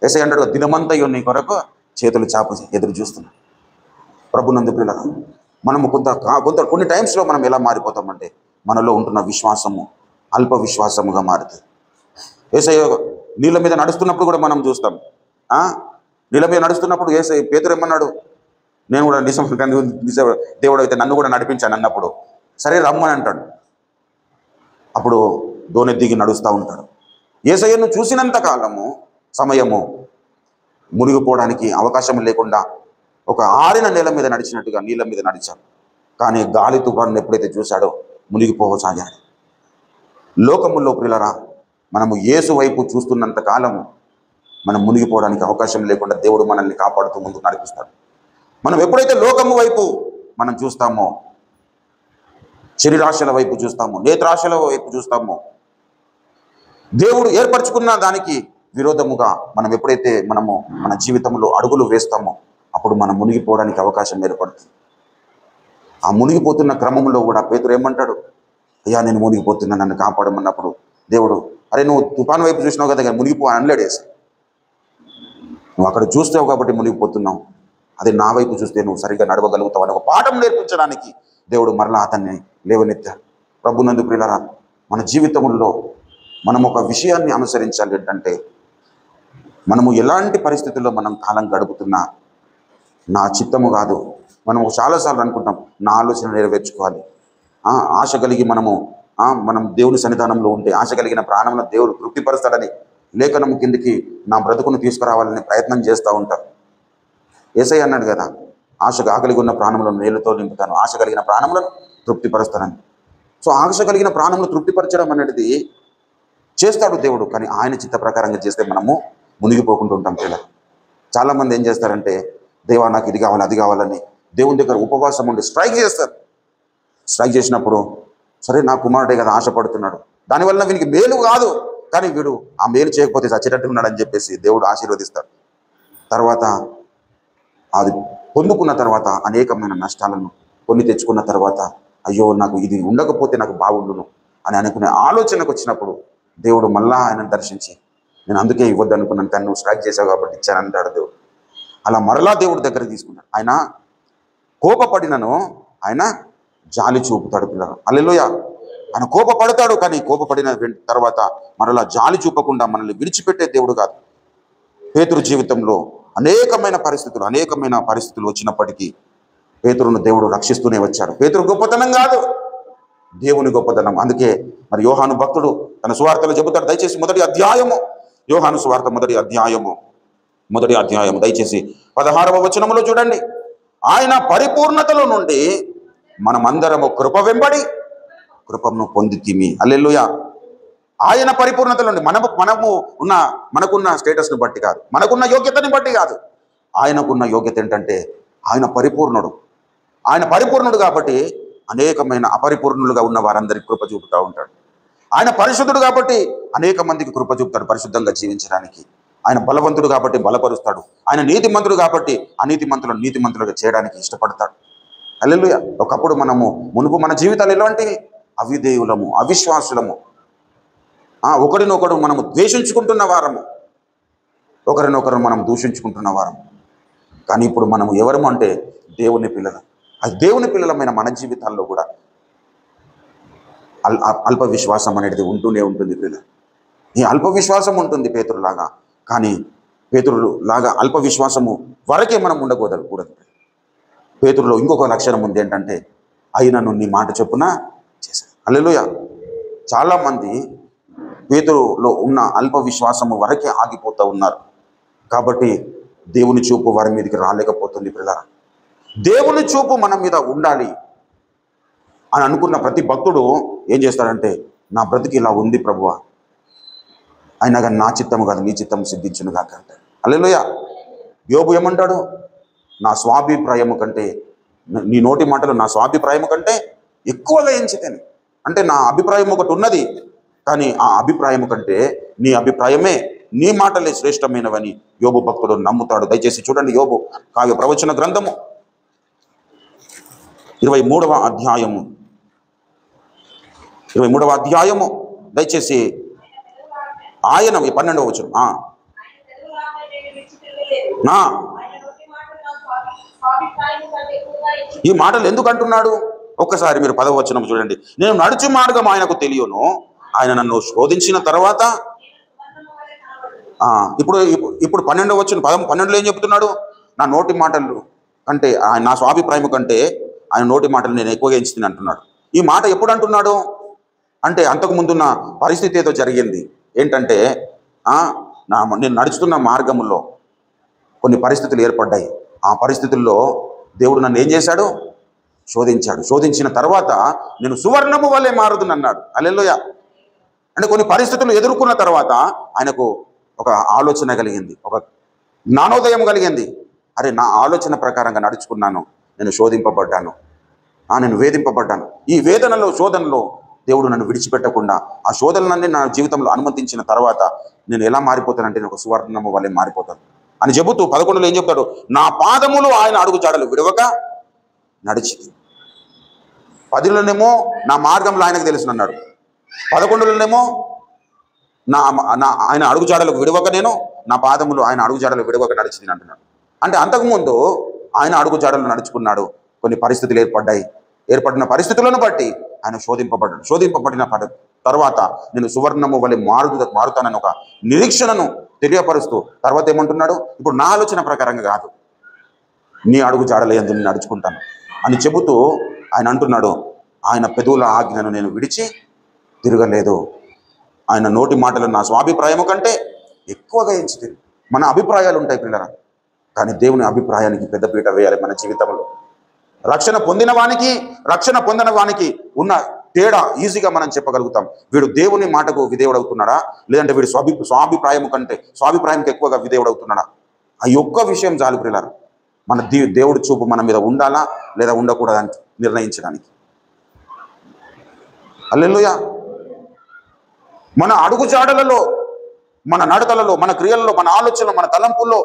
యేసయ్య అంటాడు, దినమంతయు నీ కొరకు చేతులు చాపు ఎదురు చూస్తున్నాడు. ప్రభునందు ప్రియులారా, మనము కొన్ని టైమ్స్లో మనం ఎలా మారిపోతామంటే మనలో ఉంటున్న విశ్వాసము అల్ప విశ్వాసముగా మారుతుంది. యేసయ్య నీళ్ళ మీద నడుస్తున్నప్పుడు కూడా మనం చూస్తాం. నీళ్ళ మీద నడుస్తున్నప్పుడు యేసయ్య పేతురు ఏమన్నాడు, నేను కూడా నిజం దేవుడు అయితే నన్ను కూడా నడిపించాను అన్నప్పుడు సరే రమ్మని అంటాడు. అప్పుడు దోణి దిగి నడుస్తూ ఉంటాడు. యేసయ్యను చూసినంత కాలము సమయము మునిగిపోవడానికి అవకాశం లేకుండా ఒక ఆరిన నేల మీద నడిచినట్టుగా నీళ్ళ మీద నడిచాడు. కానీ గాలి తుఫాను ఎప్పుడైతే చూశాడో మునిగిపోవసాగాడు. లోకములో ప్రియులారా, మనము యేసు వైపు చూస్తున్నంత కాలము మనం మునిగిపోవడానికి అవకాశం లేకుండా దేవుడు మనల్ని కాపాడుతూ ముందుకు నడిపిస్తాడు. మనం ఎప్పుడైతే లోకము వైపు మనం చూస్తామో, శరీరాశల వైపు చూస్తామో, నేత్రాశల వైపు చూస్తామో, దేవుడు ఏర్పరచుకున్న దానికి విరోధముగా మనం ఎప్పుడైతే మన జీవితంలో అడుగులు వేస్తామో అప్పుడు మనం మునిగిపోవడానికి అవకాశం ఏర్పడుతుంది. ఆ మునిగిపోతున్న క్రమంలో కూడా పేతురు ఏమంటాడు, అయ్యా నేను మునిగిపోతున్నా, నన్ను కాపాడమన్నప్పుడు దేవుడు, అరే నువ్వు తుఫాను వైపు చూసినావు కదా, మునిగిపో అనలేడు యేసు. నువ్వు అక్కడ చూస్తావు కాబట్టి మునిగిపోతున్నావు, అదే నా వైపు చూస్తే నువ్వు సరిగ్గా నడవగలుగుతావు అని ఒక పాఠం నేర్పించడానికి దేవుడు మరలా అతన్ని లేవనెత్తాడు. ప్రభునందు ప్రియులారా, మన జీవితంలో మనం ఒక విషయాన్ని అనుసరించాలి. ఏంటంటే మనము ఎలాంటి పరిస్థితుల్లో మనం కాలం గడుపుతున్నా నా చిత్తము కాదు. మనము చాలాసార్లు అనుకుంటాం నా ఆలోచన నెరవేర్చుకోవాలి. ఆశ కలిగి మనం దేవుని సన్నిధానంలో ఉంటే ఆశ కలిగిన ప్రాణంలో దేవుడు తృప్తిపరుస్తాడని లేఖనము కిందికి నా బ్రతుకును తీసుకురావాలని ప్రయత్నం చేస్తూ ఉంటారు. యేసయ్య అన్నాడు కదా, ఆశగా కలిగి ఉన్న ప్రాణంలో నేలతో నింపుతాను, ఆశ కలిగిన ప్రాణములను తృప్తిపరుస్తానని. సో ఆశ కలిగిన ప్రాణములు తృప్తిపరచడం అనేది చేస్తాడు దేవుడు. కానీ ఆయన చిత్త ప్రకారంగా చేస్తే మనము మునిగిపోకుండా ఉంటాం. పిల్లలు చాలామంది ఏం చేస్తారంటే, దేవా నాకు ఇది కావాలి అది కావాలని దేవుని దగ్గర ఉపవాసం ఉండి స్ట్రైక్ చేస్తారు. స్ట్రైక్ చేసినప్పుడు సరే నా కుమారుడే కదా ఆశపడుతున్నాడు, దానివల్ల వీనికి మేలు కాదు, కానీ వీడు ఆ మేలు చేయకపోతే చచ్చేటట్టు ఉన్నాడని చెప్పేసి దేవుడు ఆశీర్వదిస్తాడు. తర్వాత అది పొందుకున్న తర్వాత అనేకమైన నష్టాలను కొని తెచ్చుకున్న తర్వాత అయ్యో నాకు ఇది ఉండకపోతే నాకు బాగుండును అని అనుకునే ఆలోచనకు వచ్చినప్పుడు దేవుడు మళ్ళా ఆయనను దర్శించి, నేను అందుకే ఇవ్వద్దు అనుకున్నాను కానీ నువ్వు స్ట్రైక్ చేసావు కాబట్టి ఇచ్చాను అంటాడు దేవుడు. అలా మరలా దేవుడు దగ్గరికి తీసుకున్నాడు. ఆయన కోపపడినను ఆయన జాలి చూపుతాడు. పిల్లలు హల్లెలూయా. ఆయన కోపపడతాడు, కానీ కోపపడిన తర్వాత మరలా జాలి చూపకుండా మనల్ని విడిచిపెట్టే దేవుడు కాదు. పేతురు జీవితంలో అనేకమైన పరిస్థితులు వచ్చినప్పటికీ పేతురును దేవుడు రక్షిస్తూనే వచ్చాడు. పేతురు గొప్పతనం కాదు, దేవుని గొప్పతనం. అందుకే మరి యోహాను భక్తుడు తన సువార్తలో చెబుతాడు. దయచేసి యోహాను సువార్త మొదటి అధ్యాయము దయచేసి 16వ వచనములో చూడండి. ఆయన పరిపూర్ణతలో నుండి మనమందరము కృప వెంబడి కృపను పొందితిమి. హల్లెలూయా. ఆయన పరిపూర్ణతలో నుండి మనకున్న స్టేటస్ను బట్టి కాదు, మనకున్న యోగ్యతని బట్టి కాదు. ఆయనకున్న యోగ్యత ఏంటంటే ఆయన పరిపూర్ణుడు కాబట్టి అనేకమైన అపరిపూర్ణులుగా ఉన్న వారందరికీ కృప చూపుతూ ఉంటాడు. ఆయన పరిశుద్ధుడు కాబట్టి అనేక మందికి కృప చూపుతాడు పరిశుద్ధంగా జీవించడానికి. ఆయన బలవంతుడు కాబట్టి బలపరుస్తాడు. ఆయన నీతిమంతుడు కాబట్టి అనీతిమంతులను నీతిమంతులుగా చేయడానికి ఇష్టపడతాడు. హల్లెలూయా. ఒకప్పుడు మునుపు మన జీవితాలు ఎలాంటి అవిధేయులము, అవిశ్వాసులము, ఒకరినొకరు మనము ద్వేషించుకుంటున్న వారము, ఒకరినొకరు మనం దూషించుకుంటున్న వారము. కానీ ఇప్పుడు మనము ఎవరము అంటే దేవుని పిల్లలు. ఆ దేవుని పిల్లలమైన మన జీవితాల్లో కూడా అల్ప విశ్వాసం అనేది ఉంటూనే ఉంటుంది. పిల్లలు ఈ అల్ప విశ్వాసం ఉంటుంది పేతురులాగా, కానీ పేతురులాగా అల్ప విశ్వాసము వరకే మనం ఉండకూడదు. పేతురులో ఇంకొక లక్షణం ఉంది, ఏంటంటే అయినను నీ మాట చొప్పున చేశాడు. హల్లెలూయా. చాలామంది పేతురులో ఉన్న అల్ప విశ్వాసము వరకే ఆగిపోతూ ఉన్నారు. కాబట్టి దేవుని చూపు వారి మీదకి రాలేకపోతుంది. పిల్లరా, దేవుని చూపు మన మీద ఉండాలి అని అనుకున్న ప్రతి భక్తుడు ఏం చేస్తాడంటే, నా బ్రతికి ఇలా ఉంది ప్రభువా, అయినా కానీ నా చిత్తము కాదు నీ చిత్తము సిద్ధించును కాక అంటాడు. హల్లెలూయా. యోబు ఏమంటాడు, నా స్వాభిప్రాయము కంటే, నీ నోటి మాటలు నా స్వాభిప్రాయము కంటే ఎక్కువగా ఎంచితేనే. అంటే నా అభిప్రాయం ఒకటి ఉన్నది, కానీ ఆ అభిప్రాయము కంటే నీ అభిప్రాయమే, నీ మాటలే శ్రేష్టమైనవని యోబు భక్తుడు నమ్ముతాడు. దయచేసి చూడండి, యోబు కావ్య ప్రవచన గ్రంథము 23వ అధ్యాయము దయచేసి ఆయన 12వ వచనం. నా ఈ మాటలు ఎందుకు అంటున్నాడు? ఒక్కసారి మీరు 10వ వచనం చూడండి. నేను నడుచు మార్గం ఆయనకు తెలియను, ఆయన నన్ను శోధించిన తర్వాత. ఇప్పుడు ఇప్పుడు 12వ వచనం 12లో ఏం చెప్తున్నాడు? నా నోటి మాటలు కంటే నా స్వాభిప్రాయం కంటే ఆయన నోటి మాటలు నేను ఎక్కువగా ఎంచుతుంది అంటున్నాడు. ఈ మాట ఎప్పుడు అంటున్నాడు అంటే అంతకుముందున్న పరిస్థితి ఏదో జరిగింది. ఏంటంటే నేను నడుచుతున్న మార్గంలో కొన్ని పరిస్థితులు ఏర్పడ్డాయి. ఆ పరిస్థితుల్లో దేవుడు నన్ను ఏం చేశాడు? శోధించాడు. శోధించిన తర్వాత నేను సువర్ణము వలె మారుదునన్నాడు. హల్లెలూయా. అంటే కొన్ని పరిస్థితులు ఎదుర్కొన్న తర్వాత ఆయనకు ఒక ఆలోచన కలిగింది, ఒక జ్ఞానోదయం కలిగింది. అరే, నా ఆలోచన ప్రకారంగా నడుచుకున్నాను, నేను శోధింపబడ్డాను, నేను వేధింపబడ్డాను. ఈ వేదనలో శోధనలో దేవుడు నన్ను విడిచిపెట్టకుండా ఆ శోధనలన్నీ నా జీవితంలో అనుమతించిన తర్వాత నేను ఎలా మారిపోతానంటే నేను ఒక సువర్ణము వలె మారిపోతాను అని చెబుతూ 11లో ఏం చెప్తాడు? నా పాదములు ఆయన అడుగు జాడలు విడవక నడిచింది. 10లోనేమో నా మార్గంలో ఆయనకు తెలుసు అన్నాడు. 11లోనేమో ఆయన అడుగుజాడలకు విడవక నా పాదములు ఆయన అడుగుజాడలు విడవక నడిచింది అంటున్నాడు. అంటే అంతకుముందు ఆయన అడుగుజాడలు నడుచుకున్నాడు. కొన్ని పరిస్థితులు ఏర్పడిన పరిస్థితులను బట్టి ఆయన శోధింపబడ్డాడు. శోధింపబడిన తర్వాత నేను సువర్ణము వలె మారుతానని ఒక నిరీక్షణను తెలియపరుస్తూ తర్వాత ఏమంటున్నాడు? ఇప్పుడు నా ఆలోచన ప్రకారంగా కాదు, నీ అడుగు జాడల యందు నేను నడుచుకుంటాను అని చెబుతూ ఆయన అంటున్నాడు, ఆయన పెదవుల ఆజ్ఞను నేను విడిచి తిరగలేదు. ఆయన నోటి మాటలు నా స్వాభిప్రాయము కంటే ఎక్కువగా ఎంచుతుంది. మన అభిప్రాయాలు ఉంటాయి పిల్లరా, కానీ దేవుని అభిప్రాయానికి పెద్దపీట వేయాలి మన జీవితంలో. రక్షణ పొందిన వానికి ఉన్న తేడా ఈజీగా మనం చెప్పగలుగుతాం. వీడు దేవుని మాటకు విధేయుడవుతున్నాడా, లేదంటే వీడు స్వాభిప్రాయంకి ఎక్కువగా విధేయుడవుతున్నాడా? ఆ ఒక్క విషయం చాలు పిల్లరా, మన దేవుడి చూపు మన మీద ఉండాలా లేదా ఉండకూడదని నిర్ణయించడానికి. హల్లెలూయా. మన అడుగుజాడలలో, మన నడతలలో, మన క్రియలలో, మన ఆలోచనలో, మన తలంపుల్లో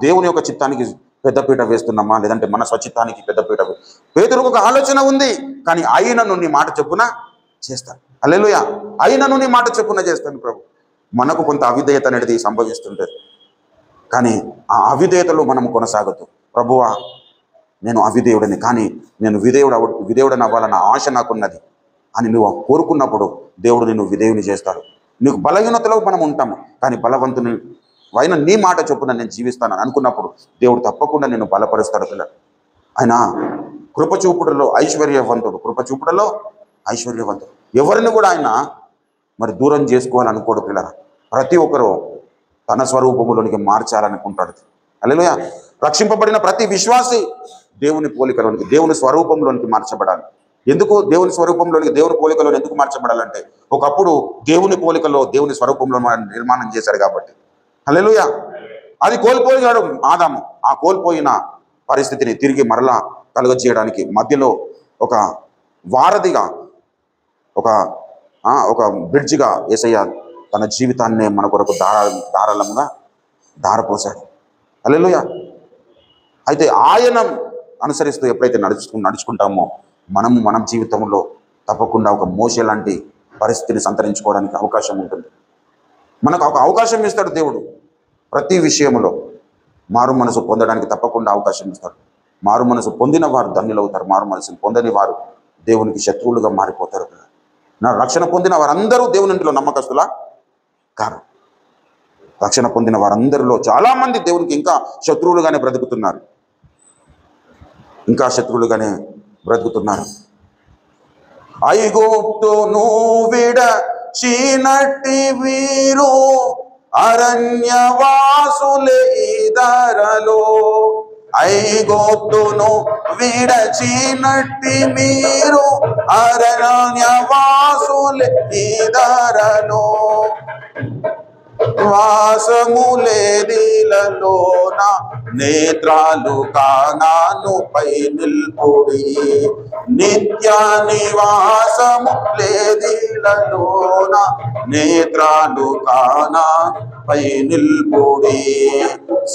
దేవుని యొక్క చిత్తానికి పెద్దపీట వేస్తున్నామా, లేదంటే మన స్వచిత్తానికి పెద్దపీట? పేతురుకు ఒక ఆలోచన ఉంది, కానీ అయినను నీ మాట చొప్పున చేస్తాను. హల్లెలూయా. అయినను నీ మాట చొప్పున చేస్తాను ప్రభు. మనకు కొంత అవిధేయత అనేది సంభవిస్తుంటుంది, కానీ ఆ అవిధేయతలో మనం కొనసాగుతూ, ప్రభువా నేను అవిధేయుడని, కానీ నేను విధేయుడని అవ్వాలన్న ఆశ నాకున్నది అని నువ్వు కోరుకున్నప్పుడు దేవుడు నిన్ను విధేయుని చేస్తాడు. నీకు బలహీనతలో మనం ఉంటాము, కానీ బలవంతుని అయినా నీ మాట చొప్పున నేను జీవిస్తానని అనుకున్నప్పుడు దేవుడు తప్పకుండా నేను బలపరుస్తాడు పిల్లలు. ఆయన కృపచూపుడులో ఐశ్వర్యవంతుడు. ఎవరిని కూడా ఆయన మరి దూరం చేసుకోవాలనుకోడు పిల్లరా. ప్రతి ఒక్కరూ తన స్వరూపములోనికి మార్చాలనుకుంటాడు. హల్లెలూయా. రక్షింపబడిన ప్రతి విశ్వాసి దేవుని పోలికలోనికి, దేవుని స్వరూపంలోనికి మార్చబడాలి. ఎందుకు దేవుని స్వరూపంలోనికి, దేవుని పోలికలో ఎందుకు మార్చబడాలంటే ఒకప్పుడు దేవుని పోలికలో దేవుని స్వరూపంలో నిర్మాణం చేశాడు కాబట్టి. హల్లెలూయా. అది కోల్పోయాడు ఆదాము. ఆ కోల్పోయిన పరిస్థితిని తిరిగి మరలా కలుగజేయడానికి మధ్యలో ఒక వారధిగా, ఒక బ్రిడ్జిగా యేసయ్య తన జీవితాన్నే మన కొరకు ధారాళంగా ధారపోశాడు. హల్లెలూయా. అయితే ఆయన అనుసరిస్తూ ఎప్పుడైతే నడుచుకుంటామో మనం జీవితంలో తప్పకుండా ఒక మోషే లాంటి పరిస్థితిని సంతరించుకోవడానికి అవకాశం ఉంటుంది. మనకు ఒక అవకాశం ఇస్తాడు దేవుడు. ప్రతి విషయంలో మారు మనసు పొందడానికి తప్పకుండా అవకాశం ఇస్తాడు. మారు మనసు పొందిన వారు ధన్యులు అవుతారు, మారు మనసును పొందని వారు దేవునికి శత్రువులుగా మారిపోతారు. రక్షణ పొందిన వారందరూ దేవుని ఇంటిలో నమ్మకస్తులా కాదు. రక్షణ పొందిన వారందరిలో చాలా మంది దేవునికి ఇంకా శత్రువులుగానే బ్రతుకుతున్నారు. ఐగుప్తును విడచినట్టి వీరు అరణ్యవాసులే ధరలో. ఐగుప్తును విడచినట్టి మీరు అరణ్యవాసులే ధరలో. వాసములేదిలలోన నేత్రాలు కానాను పై నిల్పుడి. నిత్య నివాసము లేదిలలోన నేత్రాలు కానా పై నిల్పుడి.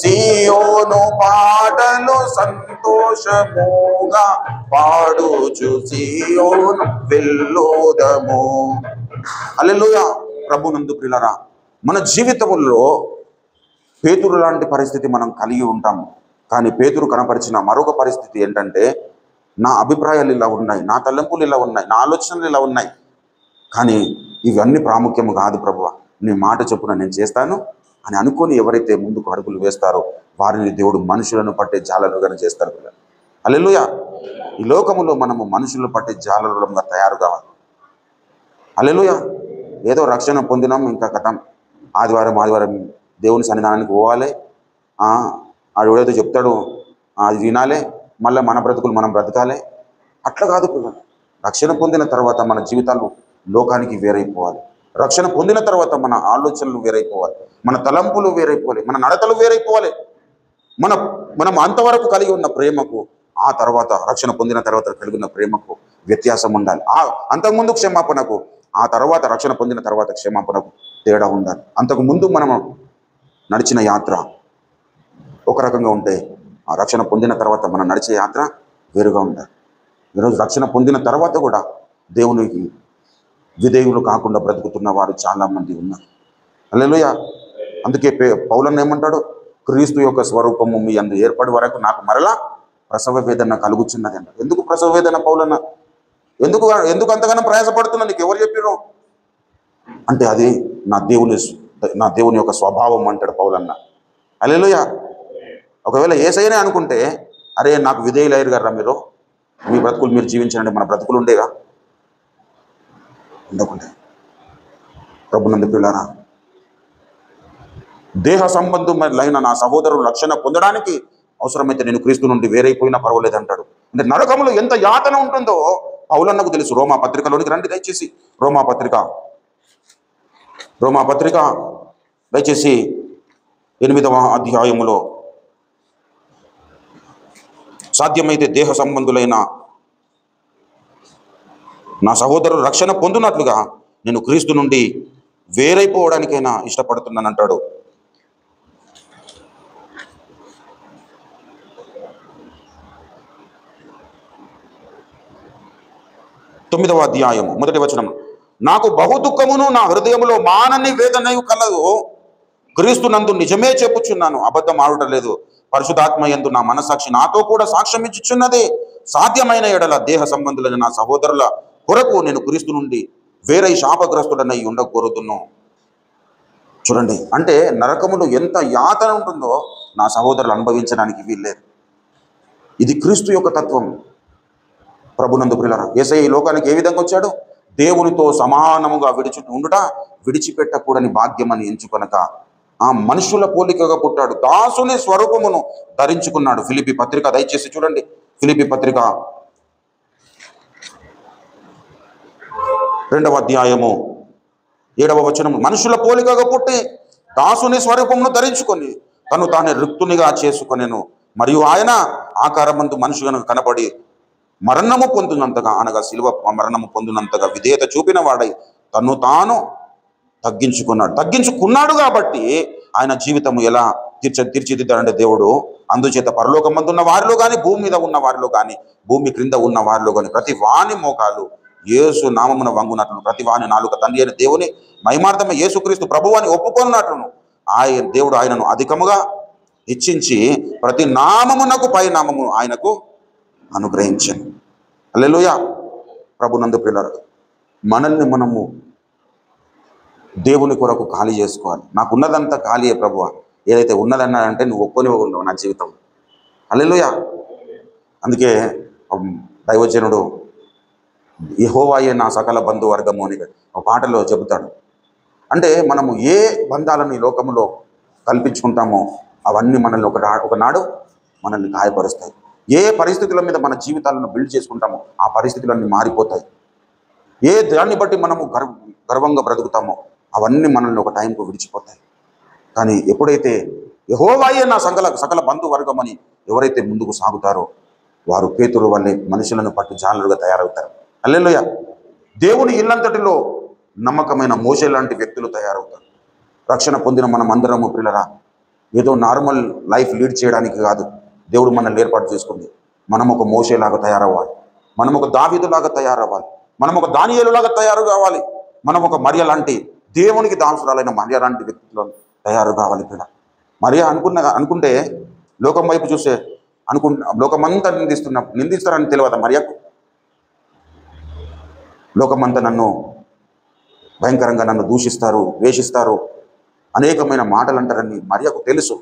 సియోను పాటలు సంతోషముగా పాడుచు సియోను వెళ్ళోదము. హల్లెలూయా. ప్రభునందు ప్రియులారా, మన జీవితంలో పేతురు లాంటి పరిస్థితి మనం కలిగి ఉంటాము. కానీ పేతురు కనపరిచిన మరొక పరిస్థితి ఏంటంటే, నా అభిప్రాయాలు ఇలా ఉన్నాయి, నా తలంపులు ఇలా ఉన్నాయి, నా ఆలోచనలు ఇలా ఉన్నాయి, కానీ ఇవన్నీ ప్రాముఖ్యము కాదు ప్రభువా, నీ మాట చొప్పున నేను చేస్తాను అని అనుకొని ఎవరైతే ముందుకు అడుగులు వేస్తారో వారిని దేవుడు మనుషులను పట్టే జాలరుగా చేస్తారు. హల్లెలూయా. ఈ లోకములో మనము మనుషులను పట్టే జాలరుగా తయారు కావాలి. హల్లెలూయా. ఏదో రక్షణ పొందినాం, ఇంకా కథం, ఆదివారం దేవుని సన్నిధానానికి పోవాలి, ఆడు ఏదో చెప్తాడు అది వినాలే, మళ్ళీ మన బ్రతుకులు మనం బ్రతకాలి. అట్లా కాదు పిల్లలు. రక్షణ పొందిన తర్వాత మన జీవితాలు లోకానికి వేరైపోవాలి. రక్షణ పొందిన తర్వాత మన ఆలోచనలు వేరైపోవాలి, మన తలంపులు వేరైపోవాలి, మన నడతలు వేరైపోవాలి. మనం అంతవరకు కలిగి ఉన్న ప్రేమకు ఆ తర్వాత రక్షణ పొందిన తర్వాత కలిగి ఉన్న ప్రేమకు వ్యత్యాసం ఉండాలి. అంతకుముందు క్షమాపణకు, ఆ తర్వాత రక్షణ పొందిన తర్వాత క్షమాపణకు తేడా ఉండాలి. అంతకుముందు మనం నడిచిన యాత్ర ఒక రకంగా ఉంటే, ఆ రక్షణ పొందిన తర్వాత మనం నడిచే యాత్ర వేరుగా ఉండాలి. ఈరోజు రక్షణ పొందిన తర్వాత కూడా దేవునికి విధేయులు కాకుండా బ్రతుకుతున్న వారు చాలామంది ఉన్నారు. హల్లెలూయా. అందుకే పౌలన్న ఏమంటాడు, క్రీస్తు యొక్క స్వరూపము మీ అందు ఏర్పడి వరకు నాకు మరలా ప్రసవ వేదన కలుగుచున్నది అంటారు. ఎందుకు ప్రసవ వేదన పౌలన్న? ఎందుకు అంతగానో ప్రయాసపడుతున్నా నీకు ఎవరు చెప్పిరు అంటే, అది నా దేవుని యొక్క స్వభావం అంటాడు పౌలన్న. హల్లెలూయా. ఒకవేళ యేసయ్యనే అనుకుంటే, అరే నాకు విధేయులు అయ్యారు గారా మీరు, మీ బ్రతుకులు మీరు జీవించండి, మన బ్రతుకులు ఉండేగా, ఉండకుండే. ప్రభునందు పిల్లారా, దేహ సంబంధులైన నా సహోదరులు రక్షణ పొందడానికి అవసరమైతే నేను క్రీస్తు నుండి వేరైపోయినా పర్వాలేదు అంటాడు. అంటే నరకములో ఎంత యాతన ఉంటుందో పౌలన్నకు తెలుసు. రోమా పత్రికలోనికి రండి దయచేసి. రోమా పత్రిక దయచేసి 8వ అధ్యాయములో, సాధ్యమైతే దేహ సంబంధులైన నా సహోదరులు రక్షణ పొందునట్లుగా నేను క్రీస్తు నుండి వేరైపోవడానికైనా ఇష్టపడుతున్నానంటాడు. 9వ అధ్యాయము 1వ వచనం, నాకు బహు దుఃఖమును నా హృదయములో మానని వేదనయు కలదు. క్రీస్తు నందు నిజమే చెప్పుచున్నాను, అబద్ధం ఆడలేదు. పరిశుద్ధాత్మ యందు నా మనసాక్షి నాతో కూడా సాక్ష్యం ఇచ్చుచున్నది. సాధ్యమైన ఎడల దేహ సంబంధులైన నా సహోదరుల కొరకు నేను క్రీస్తు నుండి వేరై శాపగ్రస్తుడనై ఉండకూడదును. చూడండి, అంటే నరకములో ఎంత యాతన ఉంటుందో నా సహోదరులు అనుభవించడానికి వీల్లేదు. ఇది క్రీస్తు యొక్క తత్వం. ప్రభునందు ప్రియులారా, యేసయ్య ఈ లోకానికి ఏ విధంగా వచ్చాడు? దేవునితో సమానముగా విడిచిపెట్టకూడని భాగ్యమని ఎంచుకొనక ఆ మనుషుల పోలికగా పుట్టాడు. దాసుని స్వరూపమును ధరించుకున్నాడు. ఫిలిప్పీ పత్రిక దయచేసి చూడండి. ఫిలిప్పీ పత్రిక 2వ అధ్యాయము 7వ వచనం, మనుషుల పోలికగా పుట్టి దాసుని స్వరూపమును ధరించుకొని తను తానే రిక్తునిగా చేసుకొనెను. మరియు ఆయన ఆకారమందు మనుషులను కనబడి మరణము పొందినంతగా, అనగా శిలువ మరణము పొందినంతగా విధేయత చూపిన వాడై తను తాను తగ్గించుకున్నాడు. కాబట్టి ఆయన జీవితము ఎలా తీర్చిదిద్దాడంటే దేవుడు, అందుచేత పరలోకమందున్న వారిలో కానీ, భూమి మీద ఉన్న వారిలో కానీ, భూమి క్రింద ఉన్న వారిలో కానీ ప్రతి వాని మోకాలు యేసు నామమున వంగునట్లును, ప్రతి వాని నాలుక తండ్రి అయిన దేవుని మహిమార్థమే యేసుక్రీస్తు ప్రభువు అని ఒప్పుకొన్నట్లును దేవుడు ఆయనను అధికముగా హెచ్చించి ప్రతి నామమునకు పై నామము ఆయనకు అనుగ్రహించాను. హల్లెలూయా. ప్రభునందు ప్రియులారా, మనల్ని మనము దేవుని కొరకు ఖాళీ చేసుకోవాలి. నాకున్నదంతా ఖాళీయే ప్రభువా, ఏదైతే ఉన్నదన్నాడంటే నువ్వు ఒక్కొని ఉన్నావు నా జీవితం. హల్లెలూయా. అందుకే దైవజనుడు యెహోవాయే నా సకల బంధువర్గము అని ఒక పాటలో చెబుతాడు. అంటే మనము ఏ బంధాలను ఈ లోకంలో కల్పించుకుంటామో అవన్నీ మనల్ని ఒకనాడు మనల్ని గాయపరుస్తాయి. ఏ పరిస్థితుల మీద మన జీవితాలను బిల్డ్ చేసుకుంటామో ఆ పరిస్థితులన్నీ మారిపోతాయి. ఏ దాన్ని బట్టి మనము గర్వంగా బ్రతుకుతామో అవన్నీ మనల్ని ఒక టైంకు విడిచిపోతాయి. కానీ ఎప్పుడైతే యెహోవాయే నా సకల బంధువర్గం అని ఎవరైతే ముందుకు సాగుతారో వారు పేతురు వల్లే మనుషులను పట్టు జాలరుగా తయారవుతారు. హల్లెలూయా. దేవుని ఇల్లంతటిలో నమ్మకమైన మోషే లాంటి వ్యక్తులు తయారవుతారు. రక్షణ పొందిన మనం అందరము ప్రియులరా, ఏదో నార్మల్ లైఫ్ లీడ్ చేయడానికి కాదు దేవుడు మనల్ని ఏర్పాటు చేసుకుంది. మనం ఒక మోషేలాగా తయారవ్వాలి, మనం ఒక దావీదులాగా తయారవ్వాలి, మనం ఒక దానియేలులాగా తయారు కావాలి, మనం ఒక మరియ లాంటి దేవునికి దాసురాలైన మరియ లాంటి వ్యక్తులను తయారు కావాలి. పిల్ల మరియా అనుకుంటే లోకం వైపు చూస్తే లోకమంతా నిందిస్తారని తెలియదా మరియకు? లోకమంతా నన్ను భయంకరంగా నన్ను దూషిస్తారు, ద్వేషిస్తారు, అనేకమైన మాటలు అంటారని మరియకు తెలుసు.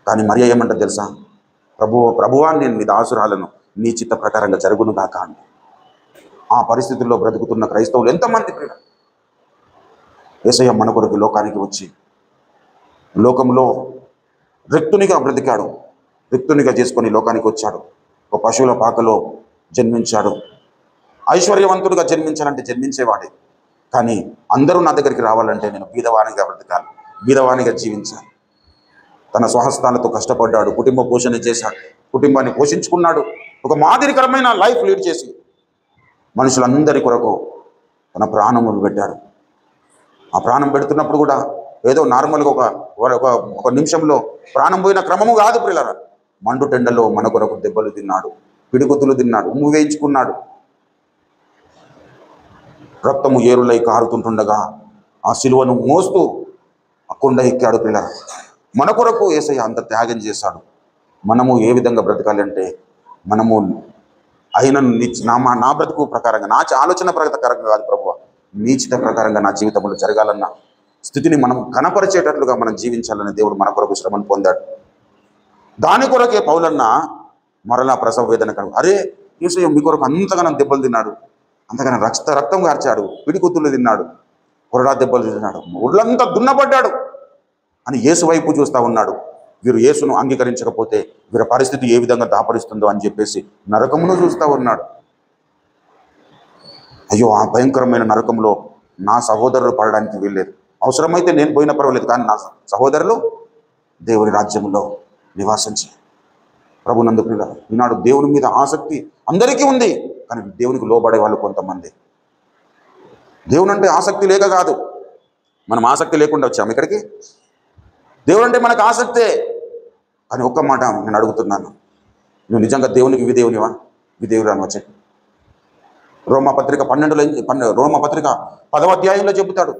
కానీ మరియ ఏమంటారు తెలుసా? ప్రభువా నేను నీ దాసురాలను, నీ చిత్త ప్రకారంగా జరుగును గాక అని. ఆ పరిస్థితుల్లో బ్రతుకుతున్న క్రైస్తవులు ఎంతమంది యేసయ్య మన కొరకు లోకానికి వచ్చి లోకంలో రిక్తునిగా బ్రతికాడు, రిక్తునిగా చేసుకొని లోకానికి వచ్చాడు. ఒక పశువుల పాకలో జన్మించాడు. ఐశ్వర్యవంతుడిగా జన్మించాలంటే జన్మించేవాడే. కానీ అందరూ నా దగ్గరికి రావాలంటే నేను బీదవానిగా బ్రతకాలి, బీదవానిగా జీవించాలి. తన స్వహస్తాలతో కష్టపడ్డాడు, కుటుంబ పోషణ చేశాడు, కుటుంబాన్ని పోషించుకున్నాడు. ఒక మాదిరికరమైన లైఫ్ లీడ్ చేసి మనుషులందరి కొరకు తన ప్రాణములు పెట్టాడు. ఆ ప్రాణం పెడుతున్నప్పుడు కూడా ఏదో నార్మల్గా ఒక నిమిషంలో ప్రాణం పోయిన క్రమము కాదు ప్రియులారా. మండు టెండలో మన కొరకు దెబ్బలు తిన్నాడు, పిడిగుద్దులు తిన్నాడు, ఉమ్ము వేయించుకున్నాడు. రక్తము ఏరులై కారుతుంటుండగా ఆ సిలువను మోస్తూ ఆ కొండ ఎక్కాడు ప్రియులారా. మన కొరకు యేసయ్య అంత త్యాగం చేశాడు. మనము ఏ విధంగా బ్రతకాలి అంటే మనము నా బ్రతుకు ప్రకారంగా, నా ఆలోచన ప్రకారంగా కాదు ప్రభువా, నీ చిత్త ప్రకారంగా నా జీవితంలో జరగాలన్న స్థితిని మనం కనపరిచేటట్లుగా మనం జీవించాలని దేవుడు మన కొరకు శ్రమను పొందాడు. దాని కొరకే పౌలన్న మరలా ప్రసవ వేదన అరే యేసయ్య మీ కొరకు అంతగానో దెబ్బలు తిన్నాడు, అంతగానో రక్తం కార్చాడు, పిడిగుద్దులు తిన్నాడు, కొరడా దెబ్బలు తిన్నాడు, ఒళ్ళంతా దున్నపడ్డాడు అని యేసు వైపు చూస్తూ ఉన్నాడు. వీరు యేసును అంగీకరించకపోతే వీరి పరిస్థితి ఏ విధంగా దాపరిస్తుందో అని చెప్పేసి నరకమును చూస్తూ ఉన్నాడు. అయ్యో ఆ భయంకరమైన నరకంలో నా సహోదరులు పడడానికి వీల్లేదు. అవసరమైతే నేను పోయిన పర్వాలేదు, కానీ నా సహోదరులు దేవుని రాజ్యంలో నివాసించి ప్రభునందు ప్రియులారా. ఈనాడు దేవుని మీద ఆసక్తి అందరికీ ఉంది, కానీ దేవునికి లోబడే వాళ్ళు కొంతమంది. దేవుని అంటే ఆసక్తి లేక కాదు, మనం ఆసక్తి లేకుండా వచ్చాము ఇక్కడికి. దేవుడు అంటే మనకు ఆసక్తే. కానీ ఒక్క మాట నేను అడుగుతున్నాను, నువ్వు నిజంగా దేవునికి విధేయునివా? విధేయురాను వచ్చే రోమపత్రిక 10వ అధ్యాయంలో చెబుతాడు,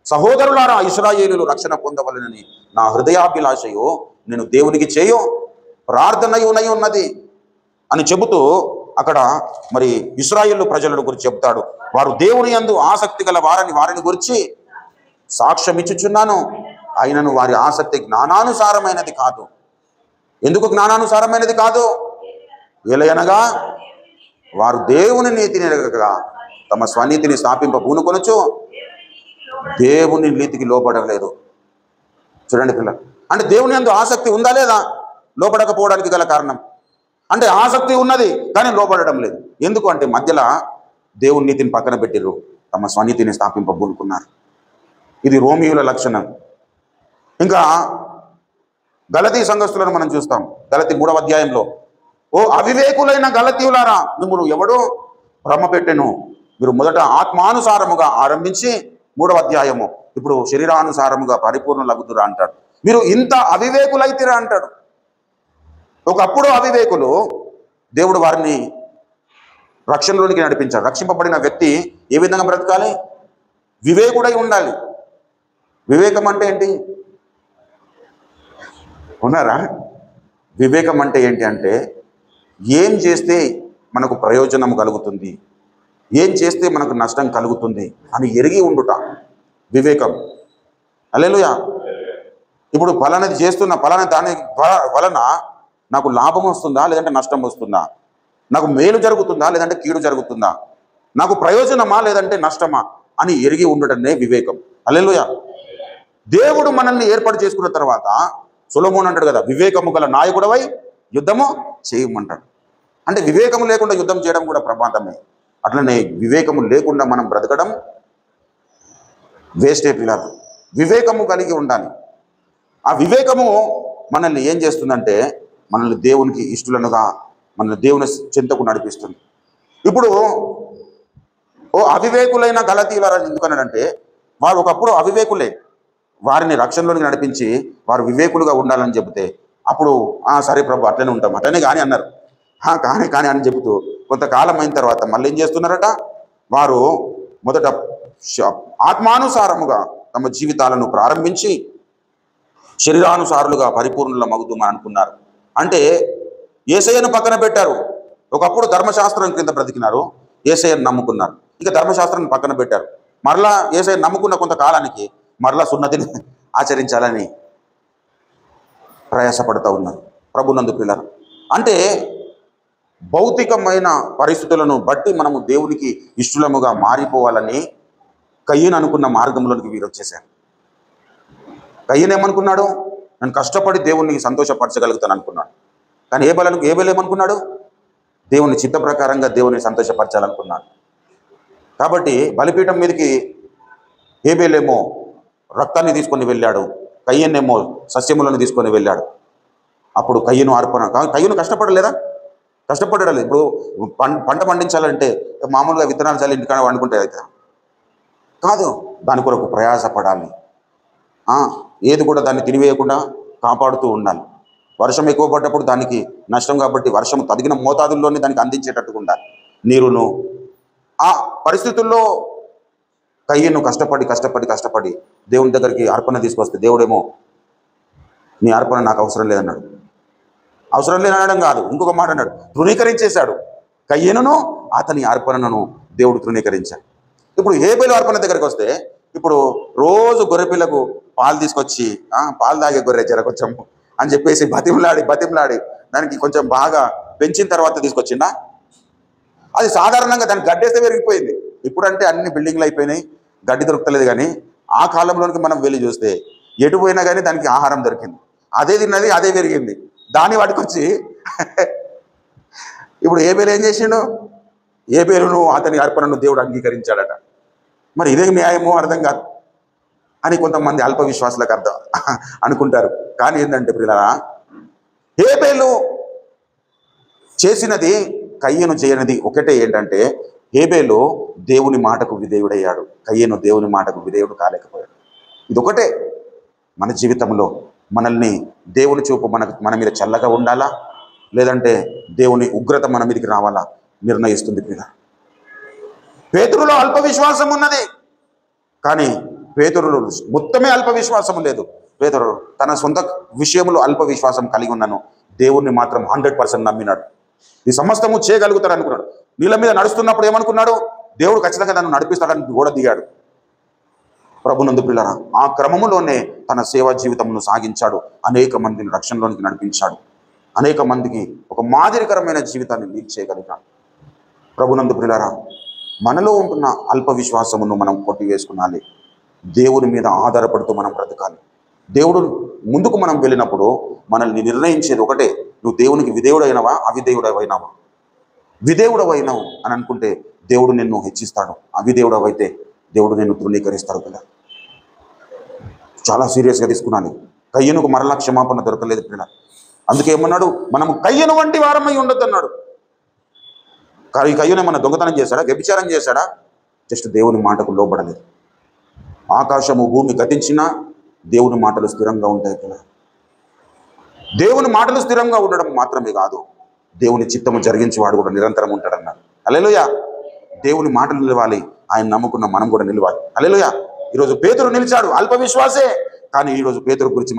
సహోదరులారా ఇశ్రాయేలులు రక్షణ పొందవలనని నా హృదయాభిలాషయో నేను దేవునికి చేయో ప్రార్థనయునై ఉన్నది అని చెబుతూ అక్కడ మరి ఇశ్రాయేలు ప్రజలను గురించి చెప్తాడు. వారు దేవుని యందు ఆసక్తి గల వారిని గురించి సాక్ష్యం ఇచ్చుచున్నాను. అయినను వారి ఆసక్తి జ్ఞానానుసారమైనది కాదు. ఎందుకు జ్ఞానానుసారమైనది కాదు? ఏలయనగా వారు దేవుని నీతిని ఎరగగా తమ స్వనీతిని స్థాపింప పూనుకొనొచ్చు దేవుని నీతికి లోపడలేదు. చూడండి పిల్లలు, అంటే దేవుని యందు ఆసక్తి ఉందా లేదా? లోపడకపోవడానికి గల కారణం అంటే ఆసక్తి ఉన్నది కానీ లోపడడం లేదు. ఎందుకు అంటే మధ్యలో దేవుని నీతిని పక్కన పెట్టిర్రు, తమ స్వనీతిని స్థాపింప పూనుకున్నారు. ఇది రోమియోల లక్షణం. ఇంకా గలతీ సంఘస్థులను మనం చూస్తాం. గలతీ 3వ అధ్యాయంలో, ఓ అవివేకులైన గలతీయులారా మిమ్మును ఎవడో భ్రమ పెట్టెను, మీరు మొదట ఆత్మానుసారముగా ఆరంభించి 3వ అధ్యాయము ఇప్పుడు శరీరానుసారముగా పరిపూర్ణులగుదురా అంటాడు. మీరు ఇంత అవివేకులైతిరా అంటాడు. ఒకప్పుడు అవివేకులు, దేవుడు వారిని రక్షణలోనికి నడిపించాడు. రక్షింపబడిన వ్యక్తి ఏ విధంగా బ్రతకాలి? వివేకుడై ఉండాలి. వివేకం అంటే ఏంటి? ఉన్నారా? వివేకం అంటే ఏంటి అంటే ఏం చేస్తే మనకు ప్రయోజనం కలుగుతుంది, ఏం చేస్తే మనకు నష్టం కలుగుతుంది అని ఎరిగి ఉండుట వివేకం. హల్లెలూయా. ఇప్పుడు ఫలానది చేస్తున్న దాని వలన నాకు లాభం వస్తుందా లేదంటే నష్టం వస్తుందా, నాకు మేలు జరుగుతుందా లేదంటే కీడు జరుగుతుందా, నాకు ప్రయోజనమా లేదంటే నష్టమా అని ఎరిగి ఉండటమే వివేకం. హల్లెలూయా. దేవుడు మనల్ని ఏర్పాటు చేసుకున్న తర్వాత సొలొమోను అంటాడు కదా, వివేకము గల నాయకుడవై యుద్ధము చేయమంటాడు. అంటే వివేకము లేకుండా యుద్ధం చేయడం కూడా ప్రమాదమే. అట్లనే వివేకము లేకుండా మనం బ్రతకడం వేస్టే పిల్లలు. వివేకము కలిగి ఉండాలి. ఆ వివేకము మనల్ని ఏం చేస్తుందంటే మనల్ని దేవునికి ఇష్టలనుగా, మనల్ని దేవుని చింతకు నడిపిస్తుంది. ఇప్పుడు ఓ అవివేకులైన గలతీయులారా ఎందుకన్నాడంటే వారు ఒకప్పుడు అవివేకులే, వారిని రక్షణలోనికి నడిపించి వారు వివేకులుగా ఉండాలని చెబితే అప్పుడు సరే ప్రభు అట్లనే ఉంటాం అట్లనే కానీ అన్నారు. కానీ అని చెబుతూ కొంతకాలం అయిన తర్వాత మళ్ళీ ఏం చేస్తున్నారట, వారు మొదట ఆత్మానుసారముగా తమ జీవితాలను ప్రారంభించి శరీరానుసారులుగా పరిపూర్ణుల మగుదుమని అనుకున్నారు. అంటే యేసయ్యను పక్కన పెట్టారు. ఒకప్పుడు ధర్మశాస్త్రం కింద బ్రతికినారు, యేసయ్యను నమ్ముకున్నారు. ఇక ధర్మశాస్త్రాన్ని పక్కన పెట్టారు. మరలా యేసయ్యను నమ్ముకున్న కొంతకాలానికి మరలా సున్నతిని ఆచరించాలని ప్రయాసపడుతూ ఉన్నారు ప్రభునందు పిల్లలు. అంటే భౌతికమైన పరిస్థితులను బట్టి మనము దేవునికి ఇష్టలముగా మారిపోవాలని కయ్యను అనుకున్న మార్గంలోనికి వీరు వచ్చేసారు. కయ్యను ఏమనుకున్నాడు? నేను కష్టపడి దేవుణ్ణి సంతోషపరచగలుగుతాను అనుకున్నాడు. కానీ ఏబేలు ఏమనుకున్నాడు? దేవుని చిత్త ప్రకారంగా దేవుని సంతోషపరచాలనుకున్నాడు. కాబట్టి బలిపీఠం మీదకి ఏబేలేమో రక్తాన్ని తీసుకొని వెళ్ళాడు, కయ్యనేమో సస్యములను తీసుకొని వెళ్ళాడు. అప్పుడు కయ్యను అర్పణ. కయ్యను కష్టపడలేదా? కష్టపడలేదు. ఇప్పుడు పంట పండించాలంటే మామూలుగా విత్తనాలు చాలి ఇంటికాడ వండుకుంటే అయితే కాదు, దాని కొరకు ప్రయాసపడాలి. ఏది కూడా దాన్ని తినివేయకుండా కాపాడుతూ ఉండాలి. వర్షం ఎక్కువ పడ్డప్పుడు దానికి నష్టం కాబట్టి వర్షం తగిన మోతాదుల్లోనే దానికి అందించేటట్టుగా ఉండాలి నీరును. ఆ పరిస్థితుల్లో కయ్యను కష్టపడి దేవుని దగ్గరికి అర్పణ తీసుకొస్తే దేవుడేమో నీ అర్పణ నాకు అవసరం లేదన్నాడు. అవసరం లేదనడం కాదు, ఇంకొక మాట అన్నాడు, తృణీకరించేశాడు. కయ్యనును అతని అర్పణను దేవుడు తృణీకరించాడు. ఇప్పుడు హేబేలు అర్పణ దగ్గరికి వస్తే ఇప్పుడు రోజు గొర్రెపిల్లకు పాలు తీసుకొచ్చి పాలు తాగే గొర్రె జర కొంచెం అని చెప్పేసి బతిమలాడి దానికి కొంచెం బాగా పెంచిన తర్వాత తీసుకొచ్చిండా? అది సాధారణంగా దానికి గడ్డేస్తే పెరిగిపోయింది. ఇప్పుడంటే అన్ని బిల్డింగ్లు అయిపోయినాయి, గడ్డి దొరకలేదు. కానీ ఆ కాలంలోనికి మనం వెళ్ళి చూస్తే ఎటు పోయినా కానీ దానికి ఆహారం దొరికింది, అదే తిన్నది, అదే పెరిగింది. దాన్ని వాటికొచ్చి ఇప్పుడు ఏబేలు ఏం చేసిండు? ఏబేలును అతని అర్పణను దేవుడు అంగీకరించాడట. మరి ఇదే న్యాయమో అర్థం కాదు అని కొంతమంది అల్ప విశ్వాసులకు అర్థం అనుకుంటారు. కానీ ఏంటంటే ప్రియులారా, హేబేలు చేసినది కయ్యను చేయనిది ఒకటే. ఏంటంటే హేబేలు దేవుని మాటకు విధేయుడయ్యాడు, కయ్యను దేవుని మాటకు విధేయుడు కాలేకపోయాడు. ఇదొకటే మన జీవితంలో మనల్ని దేవుని చూపు మన మీద చల్లగా ఉండాలా, లేదంటే దేవుని ఉగ్రత మన మీదకి రావాలా నిర్ణయిస్తుంది. పేతురులో అల్ప విశ్వాసం ఉన్నది, కానీ పేతురులో మొత్తమే అల్ప విశ్వాసం లేదు. పేతురు తన సొంత విషయంలో అల్ప విశ్వాసం కలిగి ఉన్నాను, దేవుణ్ణి మాత్రం 100% నమ్మినాడు. ఈ సమస్తము చేయగలుగుతాడు అనుకున్నాడు. నీళ్ళ మీద నడుస్తున్నప్పుడు ఏమనుకున్నాడు? దేవుడు ఖచ్చితంగా నన్ను నడిపిస్తాడని గోడ దిగాడు. ప్రభునందు పిల్లరా, ఆ క్రమములోనే తన సేవా జీవితంను సాగించాడు, అనేక మందిని రక్షణలోనికి నడిపించాడు, అనేక మందికి ఒక మాదిరికరమైన జీవితాన్ని లీడ్ చేయగలిగాడు. ప్రభునందు పిల్లరా, మనలో ఉంటున్న అల్ప విశ్వాసమును మనం కొట్టివేసుకున్నాలి. దేవుని మీద ఆధారపడుతూ మనం బ్రతకాలి. దేవుడు ముందుకు మనం వెళ్ళినప్పుడు మనల్ని నిర్ణయించేది ఒకటే, నువ్వు దేవునికి విధేయుడైనవా అవిధేయుడవైనావా? విధేయుడవైనావు అని అనుకుంటే దేవుడు నిన్ను హెచ్చిస్తాడు, అవిధేయుడవైతే దేవుడు నిన్ను తృణీకరిస్తాడు కదా. చాలా సీరియస్గా తీసుకున్నాను. కయ్యనుకు మరలా క్షమాపణ దొరకలేదు పిల్ల. అందుకే ఏమన్నాడు? మనం కయ్యను వంటి వారమై ఉండొద్దు అన్నాడు. కానీ కయ్యను ఏమన్నా దొంగతనం చేశాడా, వ్యభిచారం చేశాడా? జస్ట్ దేవుని మాటకు లోబడలేదు. ఆకాశము భూమి గతించినా దేవుని మాటలు స్థిరంగా ఉంటాయి కదా. దేవుని మాటలు స్థిరంగా ఉండడం మాత్రమే కాదు, దేవుని చిత్తము జరిగించేవాడు కూడా నిరంతరం ఉంటాడన్నారు. హల్లెలూయా. దేవుని మాటలు నిలవాలి, ఆయన నమ్ముకున్న మనం కూడా నిలవాలి. హల్లెలూయా. ఈరోజు పేతురు నిలిచాడు, అల్ప విశ్వాసే. కానీ ఈరోజు పేతురు గురించి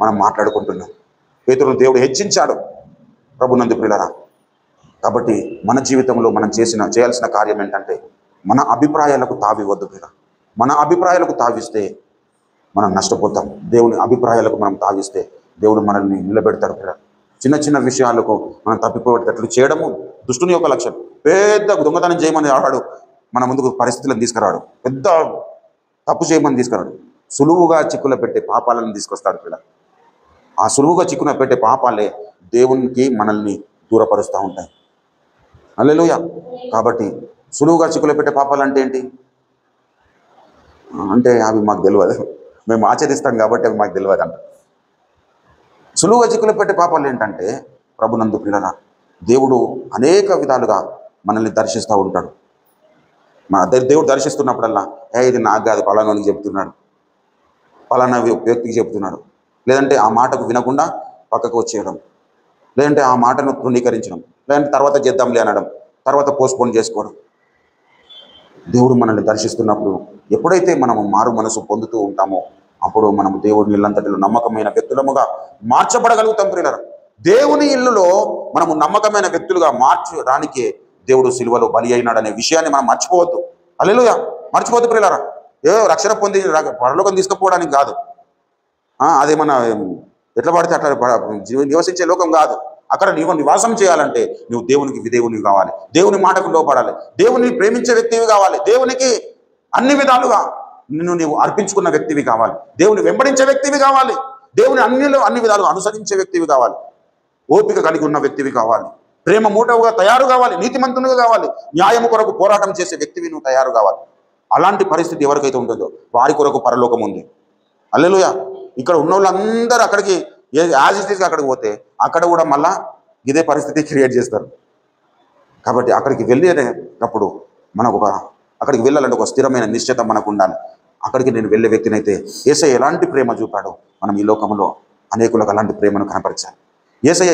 మనం మాట్లాడుకుంటున్నాం. పేతురును దేవుడు హెచ్చించాడు. ప్రభునందు ప్రియులారా, కాబట్టి మన జీవితంలో మనం చేయాల్సిన కార్యం ఏంటంటే మన అభిప్రాయాలకు తావివద్దు ప్రియులారా. మన అభిప్రాయాలకు తావిస్తే మనం నష్టపోతాం. దేవుని అభిప్రాయాలకు మనం తావిస్తే దేవుడు మనల్ని నిలబెడతాడు ప్రియులారా. చిన్న చిన్న విషయాలకు మనం తప్పిపోయేటట్లు చేయడము దుష్టుని యొక్క లక్షణం. పెద్ద దొంగతనం చేయమని ఆడాడు, మన ముందుకు పరిస్థితులను తీసుకురాడు. పెద్ద తప్పు చేయమని తీసుకురాడు. సులువుగా చిక్కులో పెట్టే పాపాలను తీసుకొస్తాడు పిల్లలు. ఆ సులువుగా చిక్కున పెట్టే పాపాలే దేవునికి మనల్ని దూరపరుస్తూ ఉంటాయి. హల్లెలూయా. కాబట్టి సులువుగా చిక్కులో పెట్టే పాపాలు అంటే ఏంటి అంటే అవి మాకు తెలియదు, మేము ఆచరిస్తాం కాబట్టి అవి మాకు తెలియదు అంట. సులువుగా చిక్కులో పెట్టే పాపాలు ఏంటంటే ప్రభునందు ప్రియులారా, దేవుడు అనేక విధాలుగా మనల్ని దర్శిస్తూ ఉంటాడు. మన దేవుడు దర్శిస్తున్నప్పుడల్లా ఇది నాకు కాదు పలానానికి చెప్తున్నాడు, పలానా వ్యక్తికి చెప్తున్నాడు, లేదంటే ఆ మాటకు వినకుండా పక్కకు వచ్చేయడం, లేదంటే ఆ మాటను తృణీకరించడం, లేదంటే తర్వాత చేద్దాంలే అనడం, తర్వాత పోస్ట్పోన్ చేసుకోవడం. దేవుడు మనల్ని దర్శిస్తున్నప్పుడు ఎప్పుడైతే మనము మారు మనసు పొందుతూ ఉంటామో అప్పుడు మనం దేవుని ఇల్లంతటిలో నమ్మకమైన వ్యక్తులముగా మార్చబడగలుగుతాం ప్రియులారా. దేవుని ఇల్లులో మనము నమ్మకమైన వ్యక్తులుగా మార్చడానికే దేవుడు సిలువలో బలి అయినాడనే విషయాన్ని మనం మర్చిపోవద్దు. హల్లెలూయా, మర్చిపోవద్దు ప్రియులారా. ఏదో రక్షణ పొంది పరలోకం తీసుకుపోవడానికి కాదు. అదేమన్నా ఎట్లా పడితే అట్లా నివసించే లోకం కాదు. అక్కడ నీవు నివాసం చేయాలంటే నువ్వు దేవునికి విధేయునివి కావాలి, దేవుని మాటకు లోపడాలి, దేవుని ప్రేమించే వ్యక్తివి కావాలి, దేవునికి అన్ని విధాలుగా నీవు అర్పించుకున్న వ్యక్తివి కావాలి, దేవుని వెంబడించే వ్యక్తివి కావాలి, దేవుని అన్ని విధాలుగా అనుసరించే వ్యక్తివి కావాలి, ఓపిక కలిగి ఉన్న వ్యక్తివి కావాలి, ప్రేమ మూటవుగా తయారు కావాలి, నీతిమంతునిగా కావాలి, న్యాయము కొరకు పోరాటం చేసే వ్యక్తివి నువ్వు తయారు కావాలి. అలాంటి పరిస్థితి ఎవరికైతే ఉంటుందో వారి కొరకు పరలోకం ఉంది. హల్లెలూయా. ఇక్కడ ఉన్న వాళ్ళందరూ అక్కడికి యాజ్ ఇట్ ఈస్గా అక్కడికి పోతే అక్కడ కూడా మళ్ళా ఇదే పరిస్థితి క్రియేట్ చేస్తారు. కాబట్టి అక్కడికి వెళ్ళేటప్పుడు మనకు అక్కడికి వెళ్ళాలంటే ఒక స్థిరమైన నిశ్చయత మనకు ఉండాలి. అక్కడికి నేను వెళ్ళే వ్యక్తినైతే యేసయ్య ఎలాంటి ప్రేమ చూపాడో మనం ఈ లోకంలో అనేకులకు అలాంటి ప్రేమను కనపరిచాలి. యేసయ్య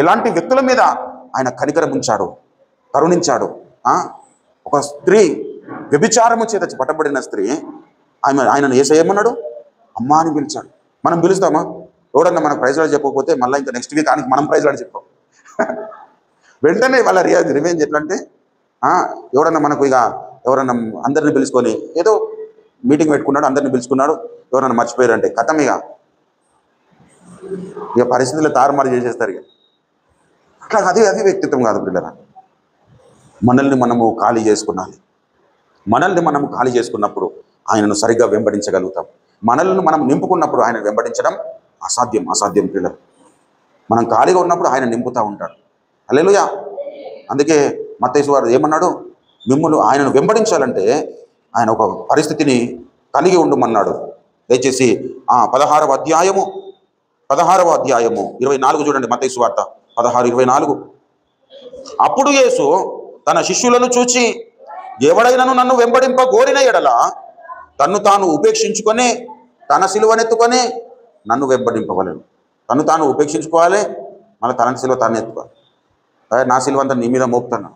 ఎలాంటి వ్యక్తుల మీద ఆయన కనికరం ఉంచాడు, కరుణించాడు. ఒక స్త్రీ వ్యభిచారము చేత పట్టబడిన స్త్రీ, ఆయనను యేసయ్య ఏమన్నాడు? అమ్మా అని పిలిచాడు. మనం పిలుస్తామా? ఎవడన్నా మనకు ప్రైజ్లాడు చెప్పకపోతే మళ్ళీ ఇంకా నెక్స్ట్ వీక్ ఆయనకి మనం ప్రైజ్లాడు చెప్పాం. వెంటనే వాళ్ళ రివెంజ్ ఎట్లా అంటే, ఎవడన్నా మనకు ఎవరన్నా అందరిని పిలుచుకొని ఏదో మీటింగ్ పెట్టుకున్నాడు, అందరిని పిలుచుకున్నాడు, ఎవరన్నా మర్చిపోయారంటే కథం ఇక పరిస్థితులు తారుమారు చేసేస్తారు. అట్లా అది వ్యక్తిత్వం కాదు పిల్లరా. మనల్ని మనము ఖాళీ చేసుకున్నాలి. మనల్ని మనము ఖాళీ చేసుకున్నప్పుడు ఆయనను సరిగ్గా వెంబడించగలుగుతాం. మనల్ని మనం నింపుకున్నప్పుడు ఆయన వెంబడించడం అసాధ్యం పిల్లలు. మనం ఖాళీగా ఉన్నప్పుడు ఆయన నింపుతూ ఉంటాడు. హల్లెలూయా. అందుకే మత్తయి వారు ఏమన్నాడు? మిమ్ములు ఆయనను వెంబడించాలంటే ఆయన ఒక పరిస్థితిని కలిగి ఉండమన్నాడు. దయచేసి 16వ అధ్యాయము 24 చూడండి. మత్తయి సువార్త 16:24. అప్పుడు యేసు తన శిష్యులను చూచి, ఎవడైనను నన్ను వెంబడింప గోరిన ఎడల తన్ను తాను ఉపేక్షించుకొని తన సిలువనెత్తుకొని నన్ను వెంబడింపవలను. తను తాను ఉపేక్షించుకోవాలి, మళ్ళీ తన సిలువ తాను ఎత్తుకోవాలి. నా సిలువ అంతా నీ మీద మోపుతాను,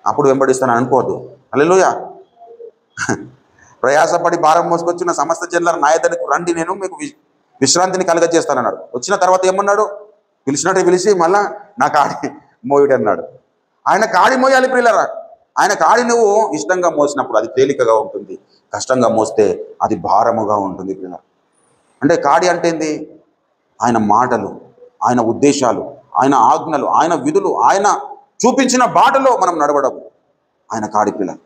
అప్పుడు వెంబడిస్తాను అనుకోవద్దు. హల్లెలూయా. ప్రయాసపడి భారం మోసుకొచ్చిన సమస్త జనుల నా యొద్దకు రండి, నేను మీకు విశ్రాంతిని కలుగజేస్తానన్నాడు. వచ్చిన తర్వాత ఏమన్నాడు? పిలిచినట్టు పిలిచి మళ్ళా నా కాడి మోయుడు అన్నాడు. ఆయన కాడి మోయాలి ప్రియులరా. ఆయన కాడి నువ్వు ఇష్టంగా మోసినప్పుడు అది తేలికగా ఉంటుంది, కష్టంగా మోస్తే అది భారముగా ఉంటుంది ప్రియులరా. అంటే కాడి అంటే ఏంది? ఆయన మాటలు, ఆయన ఉద్దేశాలు, ఆయన ఆజ్ఞలు, ఆయన విధులు, ఆయన చూపించిన బాటలో మనం నడవడము ఆయన కాడి పిల్లలు.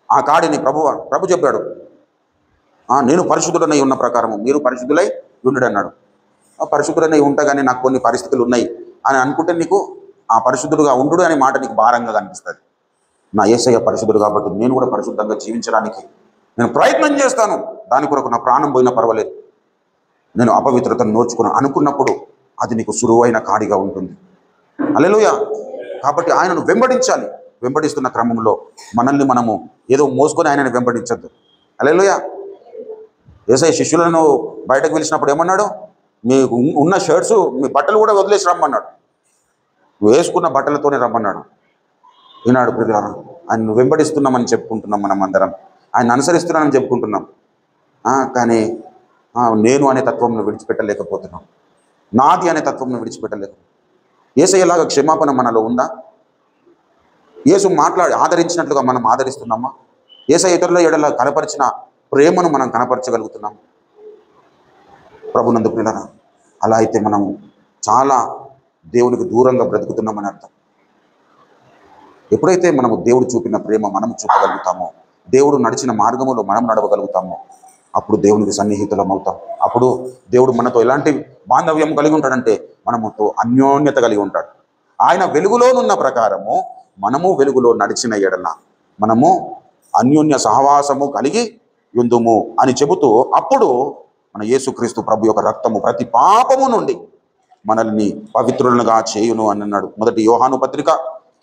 ఆ కాడిని ప్రభు చెప్పాడు, నేను పరిశుద్ధుడనై ఉన్న ప్రకారము మీరు పరిశుద్ధులై ఉండు అన్నాడు. పరిశుద్ధుడనై ఉంటాగానే నాకు కొన్ని పరిస్థితులు ఉన్నాయి అని అనుకుంటే నీకు ఆ పరిశుద్ధుడుగా ఉండు అనే మాట నీకు భారంగా కనిపిస్తుంది. నా యేసయ్య పరిశుద్ధుడు కాబట్టి నేను కూడా పరిశుద్ధంగా జీవించడానికి నేను ప్రయత్నం చేస్తాను, దాని కొరకు నా ప్రాణం పోయినా పర్వాలేదు, నేను అపవిత్రతను నోచుకున్నాను అనుకున్నప్పుడు అది నీకు సులువైన కాడిగా ఉంటుంది. హల్లెలూయా. కాబట్టి ఆయనను వెంబడించాలి. వెంబడిస్తున్న క్రమంలో మనల్ని మనము ఏదో మోసుకొని ఆయనను వెంబడించద్దు. హల్లెలూయా. యేసయ్య శిష్యులను బయటకు పిలిచినప్పుడు ఏమన్నాడు? మీకు ఉన్న షర్ట్స్ మీ బట్టలు కూడా వదిలేసి రమ్మన్నాడు. నువ్వు వేసుకున్న బట్టలతోనే రమ్మన్నాడు. ఈనాడు ప్రియులారా ఆయన వెంబడిస్తున్నామని చెప్పుకుంటున్నాం, మనం అందరం ఆయన అనుసరిస్తున్నామని చెప్పుకుంటున్నాం. కానీ నేను అనే తత్వంను విడిచిపెట్టలేకపోతున్నాం, నాది అనే తత్వంను విడిచిపెట్టలేకపోతున్నాం. యేసయ్యలాగా క్షమాపణ మనలో ఉందా? యేసు ఆదరించినట్లుగా మనం ఆదరిస్తున్నామా? యేసయ్య ఇతరుల ఎడల కనపరిచిన ప్రేమను మనం కనపరచగలుగుతున్నాం ప్రభునందు ప్రియులారా. అలా అయితే మనము చాలా దేవునికి దూరంగా బ్రతుకుతున్నామని అర్థం. ఎప్పుడైతే మనము దేవుడు చూపిన ప్రేమ మనము చూపగలుగుతామో, దేవుడు నడిచిన మార్గములో మనం నడవగలుగుతామో, అప్పుడు దేవునికి సన్నిహితులం అవుతాం. అప్పుడు దేవుడు మనతో ఎలాంటి బాంధవ్యం కలిగి ఉంటాడంటే మనముతో అన్యోన్యత కలిగి ఉంటాడు. ఆయన వెలుగులోనున్న ప్రకారము మనము వెలుగులో నడిచిన ఎడల మనము అన్యోన్య సహవాసము కలిగి యుందుము అని చెబుతూ, అప్పుడు మన యేసుక్రీస్తు ప్రభు యొక్క రక్తము ప్రతి పాపము నుండి మనల్ని పవిత్రులుగా చేయును అని అన్నాడు. 1 యోహాను పత్రిక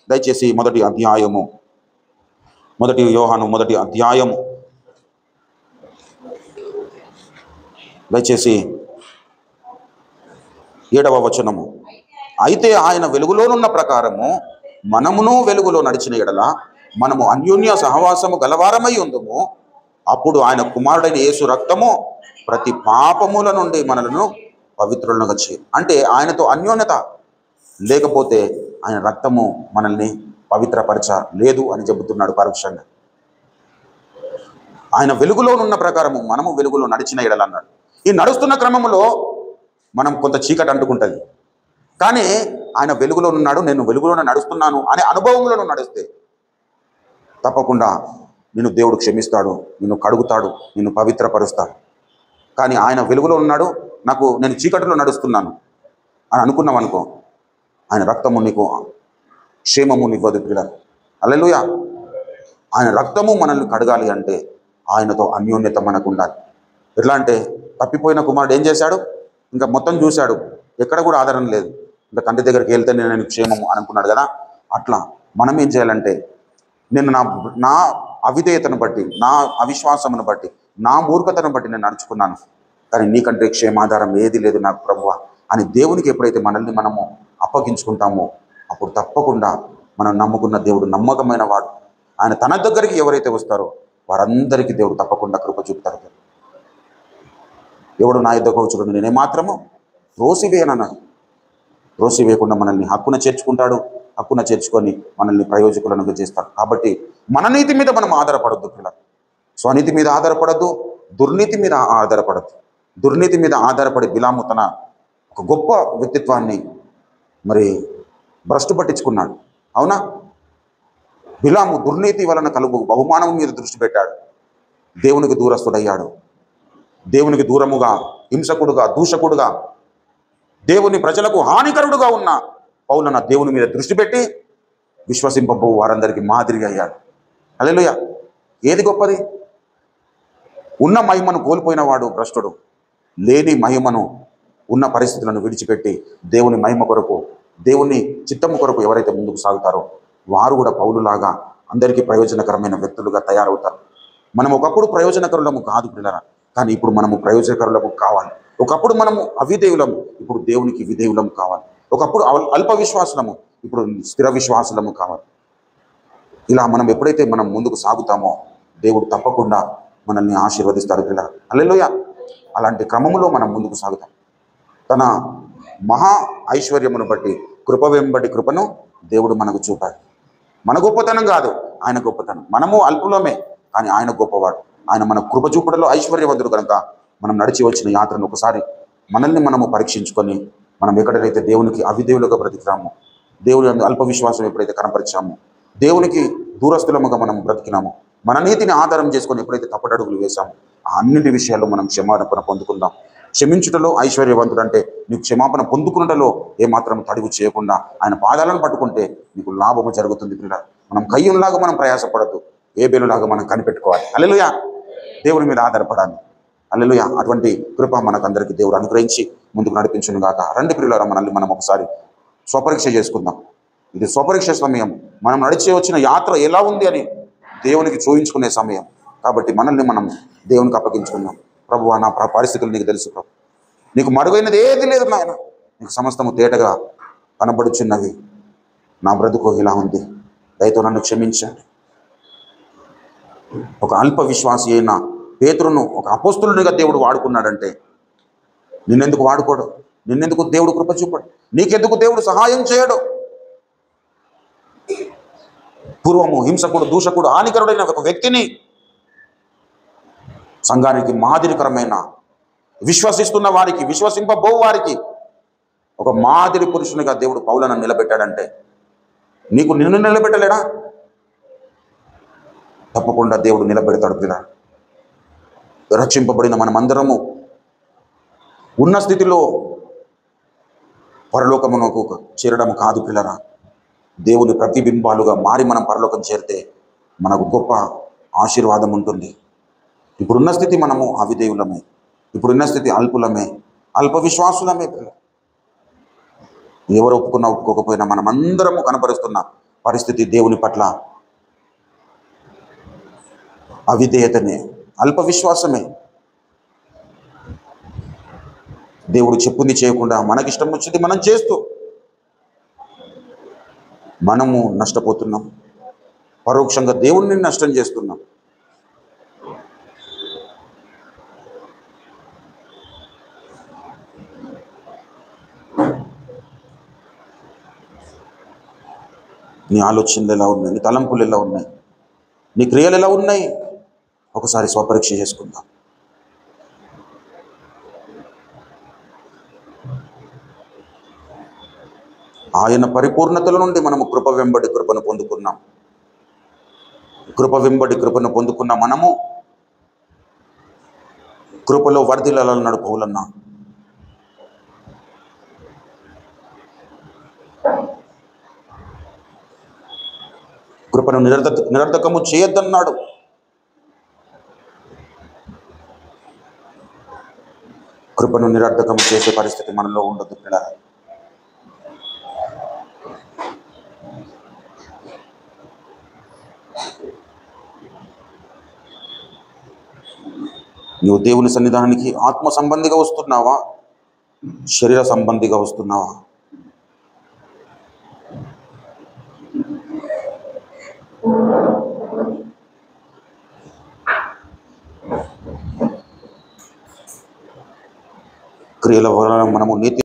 దయచేసి 1వ అధ్యాయము దయచేసి 7వ వచనము. అయితే ఆయన వెలుగులోనున్న ప్రకారము మనమును వెలుగులో నడిచిన ఎడల మనము అన్యోన్య సహవాసము గలవారమై ఉందుము. అప్పుడు ఆయన కుమారుడైన యేసు రక్తము ప్రతి పాపముల నుండి మనలను పవిత్రులుగా చేయి. అంటే ఆయనతో అన్యోన్యత లేకపోతే ఆయన రక్తము మనల్ని పవిత్రపరచ లేదు అని చెబుతున్నాడు పరోక్షంగా. ఆయన వెలుగులో ఉన్న ప్రకారము మనము వెలుగులో నడిచిన ఎడలన్నాడు. ఈ నడుస్తున్న క్రమంలో మనం కొంత చీకటి అంటుకుంటుంది, కానీ ఆయన వెలుగులో ఉన్నాడు, నేను వెలుగులోనే నడుస్తున్నాను అనే అనుభవంలో నడిస్తే తప్పకుండా నిన్ను దేవుడు క్షమిస్తాడు, నిన్ను కడుగుతాడు, నిన్ను పవిత్రపరుస్తాడు. కానీ ఆయన వెలుగులో ఉన్నాడు, నేను చీకటిలో నడుస్తున్నాను అని అనుకున్నాం అనుకో, ఆయన రక్తము నీకు క్షేమము ఇవ్వదు పిల్లలు. హల్లెలూయా. ఆయన రక్తము మనల్ని కడగాలి అంటే ఆయనతో అన్యోన్యత మనకు ఉండాలి. ఎట్లా అంటే తప్పిపోయిన కుమారుడు ఏం చేశాడు? ఇంకా మొత్తం చూశాడు, ఎక్కడ కూడా ఆధారం లేదు, ఇంకా తండ్రి దగ్గరికి వెళ్తే నేను క్షేమము అనుకున్నాడు కదా. అట్లా మనం ఏం చేయాలంటే, నేను నా అవిధేయతను బట్టి, నా అవిశ్వాసమును బట్టి, నా మూర్ఖతను బట్టి నేను నడుచుకున్నాను, కానీ నీకంటే క్షేమాధారం ఏది లేదు నాకు ప్రభువా అని దేవునికి ఎప్పుడైతే మనల్ని మనము అప్పగించుకుంటామో అప్పుడు తప్పకుండా మనం నమ్ముకున్న దేవుడు నమ్మకమైన వాడు. ఆయన తన దగ్గరికి ఎవరైతే వస్తారో వారందరికీ దేవుడు తప్పకుండా కృప చూపుతారు. ఎవడు నా యుద్ధకు వచ్చుడు నేనే మాత్రము త్రోసివేయనన్నాడు. త్రోసివేయకుండా మనల్ని హక్కున చేర్చుకుంటాడు, హక్కున చేర్చుకొని మనల్ని ప్రయోజకులను చేస్తాడు. కాబట్టి మన నీతి మీద మనం ఆధారపడద్దు పిల్లలు, స్వనీతి మీద ఆధారపడద్దు, దుర్నీతి మీద ఆధారపడద్దు. దుర్నీతి మీద ఆధారపడి బిలాము తన ఒక గొప్ప వ్యక్తిత్వాన్ని మరి భ్రష్టు పట్టించుకున్నాడు. అవునా? బిలాము దుర్నీతి వలన కలుగు బహుమానం మీద దృష్టి పెట్టాడు, దేవునికి దూరస్తుడయ్యాడు. దేవునికి దూరముగా, హింసకుడుగా, దూషకుడుగా, దేవుని ప్రజలకు హానికరుడుగా ఉన్న పౌలన దేవుని మీద దృష్టి పెట్టి విశ్వసింపబో వారందరికీ మాదిరిగా అయ్యాడు. హల్లెలూయా. ఏది గొప్పది? ఉన్న మహిమను కోల్పోయిన వాడు భ్రష్టుడు, లేని మహిమను ఉన్న పరిస్థితులను విడిచిపెట్టి దేవుని మహిమ కొరకు, దేవుని చిత్తము కొరకు ఎవరైతే ముందుకు సాగుతారో వారు కూడా పౌలులాగా అందరికీ ప్రయోజనకరమైన వ్యక్తులుగా తయారవుతారు. మనం ఒకప్పుడు ప్రయోజనకరులము కాదు పిల్లరా, కానీ ఇప్పుడు మనము ప్రయోజనకరులము కావాలి. ఒకప్పుడు మనము అవిధేయులము, ఇప్పుడు దేవునికి విధేయులము కావాలి. ఒకప్పుడు అల్ప విశ్వాసులము, ఇప్పుడు స్థిర విశ్వాసులము కావాలి. ఇలా మనం ఎప్పుడైతే మనం ముందుకు సాగుతామో దేవుడు తప్పకుండా మనల్ని ఆశీర్వదిస్తాడు పిల్లరా. హల్లెలూయా. అలాంటి క్రమములో మనం ముందుకు సాగుతాం. తన మహా ఐశ్వర్యమును బట్టి కృప వెంబడి కృపను దేవుడు మనకు చూపాడు. మన గొప్పతనం కాదు, ఆయన గొప్పతనం. మనము అల్పులమే, కానీ ఆయన గొప్పవాడు. ఆయన మన కృప చూపడంలో ఐశ్వర్యవంతుడు కనుక మనం నడిచి వచ్చిన యాత్రను ఒకసారి మనల్ని మనము పరీక్షించుకొని, మనం ఎక్కడైతే దేవునికి అవిధేయులుగా బ్రతికినామో, దేవుని అల్ప విశ్వాసం ఎప్పుడైతే కనపరిచామో, దేవునికి దూరస్థులముగా మనం బ్రతికినామో, మన నీతిని ఆధారం చేసుకొని ఎప్పుడైతే తప్పటడుగులు వేశామో, అన్నింటి విషయాల్లో మనం క్షమాపణ పొందుకుందాం. క్షమించుటలో ఐశ్వర్యవంతుడు అంటే నీకు క్షమాపణ పొందుకున్నటలో ఏమాత్రం తడుగు చేయకుండా ఆయన పాదాలను పట్టుకుంటే నీకు లాభము జరుగుతుంది పిల్లలు. మనం కయ్యంలాగా మనం ప్రయాసపడద్దు, ఏబేలులాగా మనం కనిపెట్టుకోవాలి. హల్లెలూయా. దేవుని మీద ఆధారపడాలి. హల్లెలూయా. అటువంటి కృప మనకందరికీ దేవుడు అనుగ్రహించి ముందుకు నడిపించును గాక. రండి ప్రియులారా, మనల్ని మనం ఒకసారి స్వపరీక్ష చేసుకుందాం. ఇది స్వపరీక్ష సమయం. మనం నడిచి వచ్చిన యాత్ర ఎలా ఉంది అని దేవునికి చూయించుకునే సమయం. కాబట్టి మనల్ని మనం దేవునికి అప్పగించుకుందాం. ప్రభువా, నా పరిస్థితులు నీకు తెలుసు ప్రభు, నీకు మరుగైనది ఏది లేదు నాయన, నీకు సమస్తము తేటగా కనబడుచున్నవి. నా బ్రతుకు ఇలా ఉంది, దయతో నన్ను క్షమించండి. ఒక అల్ప విశ్వాసి అయిన పేతురును ఒక అపోస్తులునిగా దేవుడు వాడుకున్నాడంటే నిన్నెందుకు వాడుకోడు? నిన్నెందుకు దేవుడు కృప చూపడు? నీకెందుకు దేవుడు సహాయం చేయడు? పూర్వము హింసకుడు, దూషకుడు, హానికరుడైన ఒక వ్యక్తిని సంఘానికి మాదిరికరమైన, విశ్వసిస్తున్న వారికి, విశ్వసింపబో వారికి ఒక మాదిరి పురుషునిగా దేవుడు పౌలను నిలబెట్టాడంటే నిన్ను నిలబెట్టలేడా? తప్పకుండా దేవుడు నిలబెడతాడు పిల్ల. రక్షింపబడిన మనమందరము ఉన్న స్థితిలో పరలోకమునకు చేరడం కాదు పిల్లరా, దేవుని ప్రతిబింబాలుగా మారి మనం పరలోకం చేరితే మనకు గొప్ప ఆశీర్వాదం ఉంటుంది. ఇప్పుడున్న స్థితి మనము అవిధేయులమే, ఇప్పుడున్న స్థితి అల్పులమే, అల్ప విశ్వాసులమే. ఎవరు ఒప్పుకున్నా ఒప్పుకోకపోయినా మనమందరము కనపరుస్తున్న పరిస్థితి దేవుని పట్ల అవిధేయతనే, అల్ప విశ్వాసమే. దేవుడు చెప్పింది చేయకుండా మనకిష్టం వచ్చింది మనం చేస్తూ మనము నష్టపోతున్నాం, పరోక్షంగా దేవుణ్ణి నష్టం చేస్తున్నాం. నీ ఆలోచనలు ఎలా ఉన్నాయి, నీ తలంపులు ఎలా ఉన్నాయి, నీ క్రియలు ఎలా ఉన్నాయి, ఒకసారి స్వపరీక్ష చేసుకుందాం. ఆయన పరిపూర్ణతల నుండి మనము కృప వెంబడి కృపను పొందుకున్నాం. కృప వెంబడి కృపను పొందుకున్న మనము కృపలో వర్ధిల్లాలన్నాడు పౌలన్న. కృపను నిరర్ధకము చేయొద్దన్నాడు. కృపను నిరర్ధకము చేసే పరిస్థితి మనలో ఉండదు పిల్లలు. నువ్వు దేవుని సన్నిధానానికి ఆత్మ సంబంధిగా వస్తున్నావా, శరీర సంబంధిగా వస్తున్నావా? క్రియల వలన మనము నీతి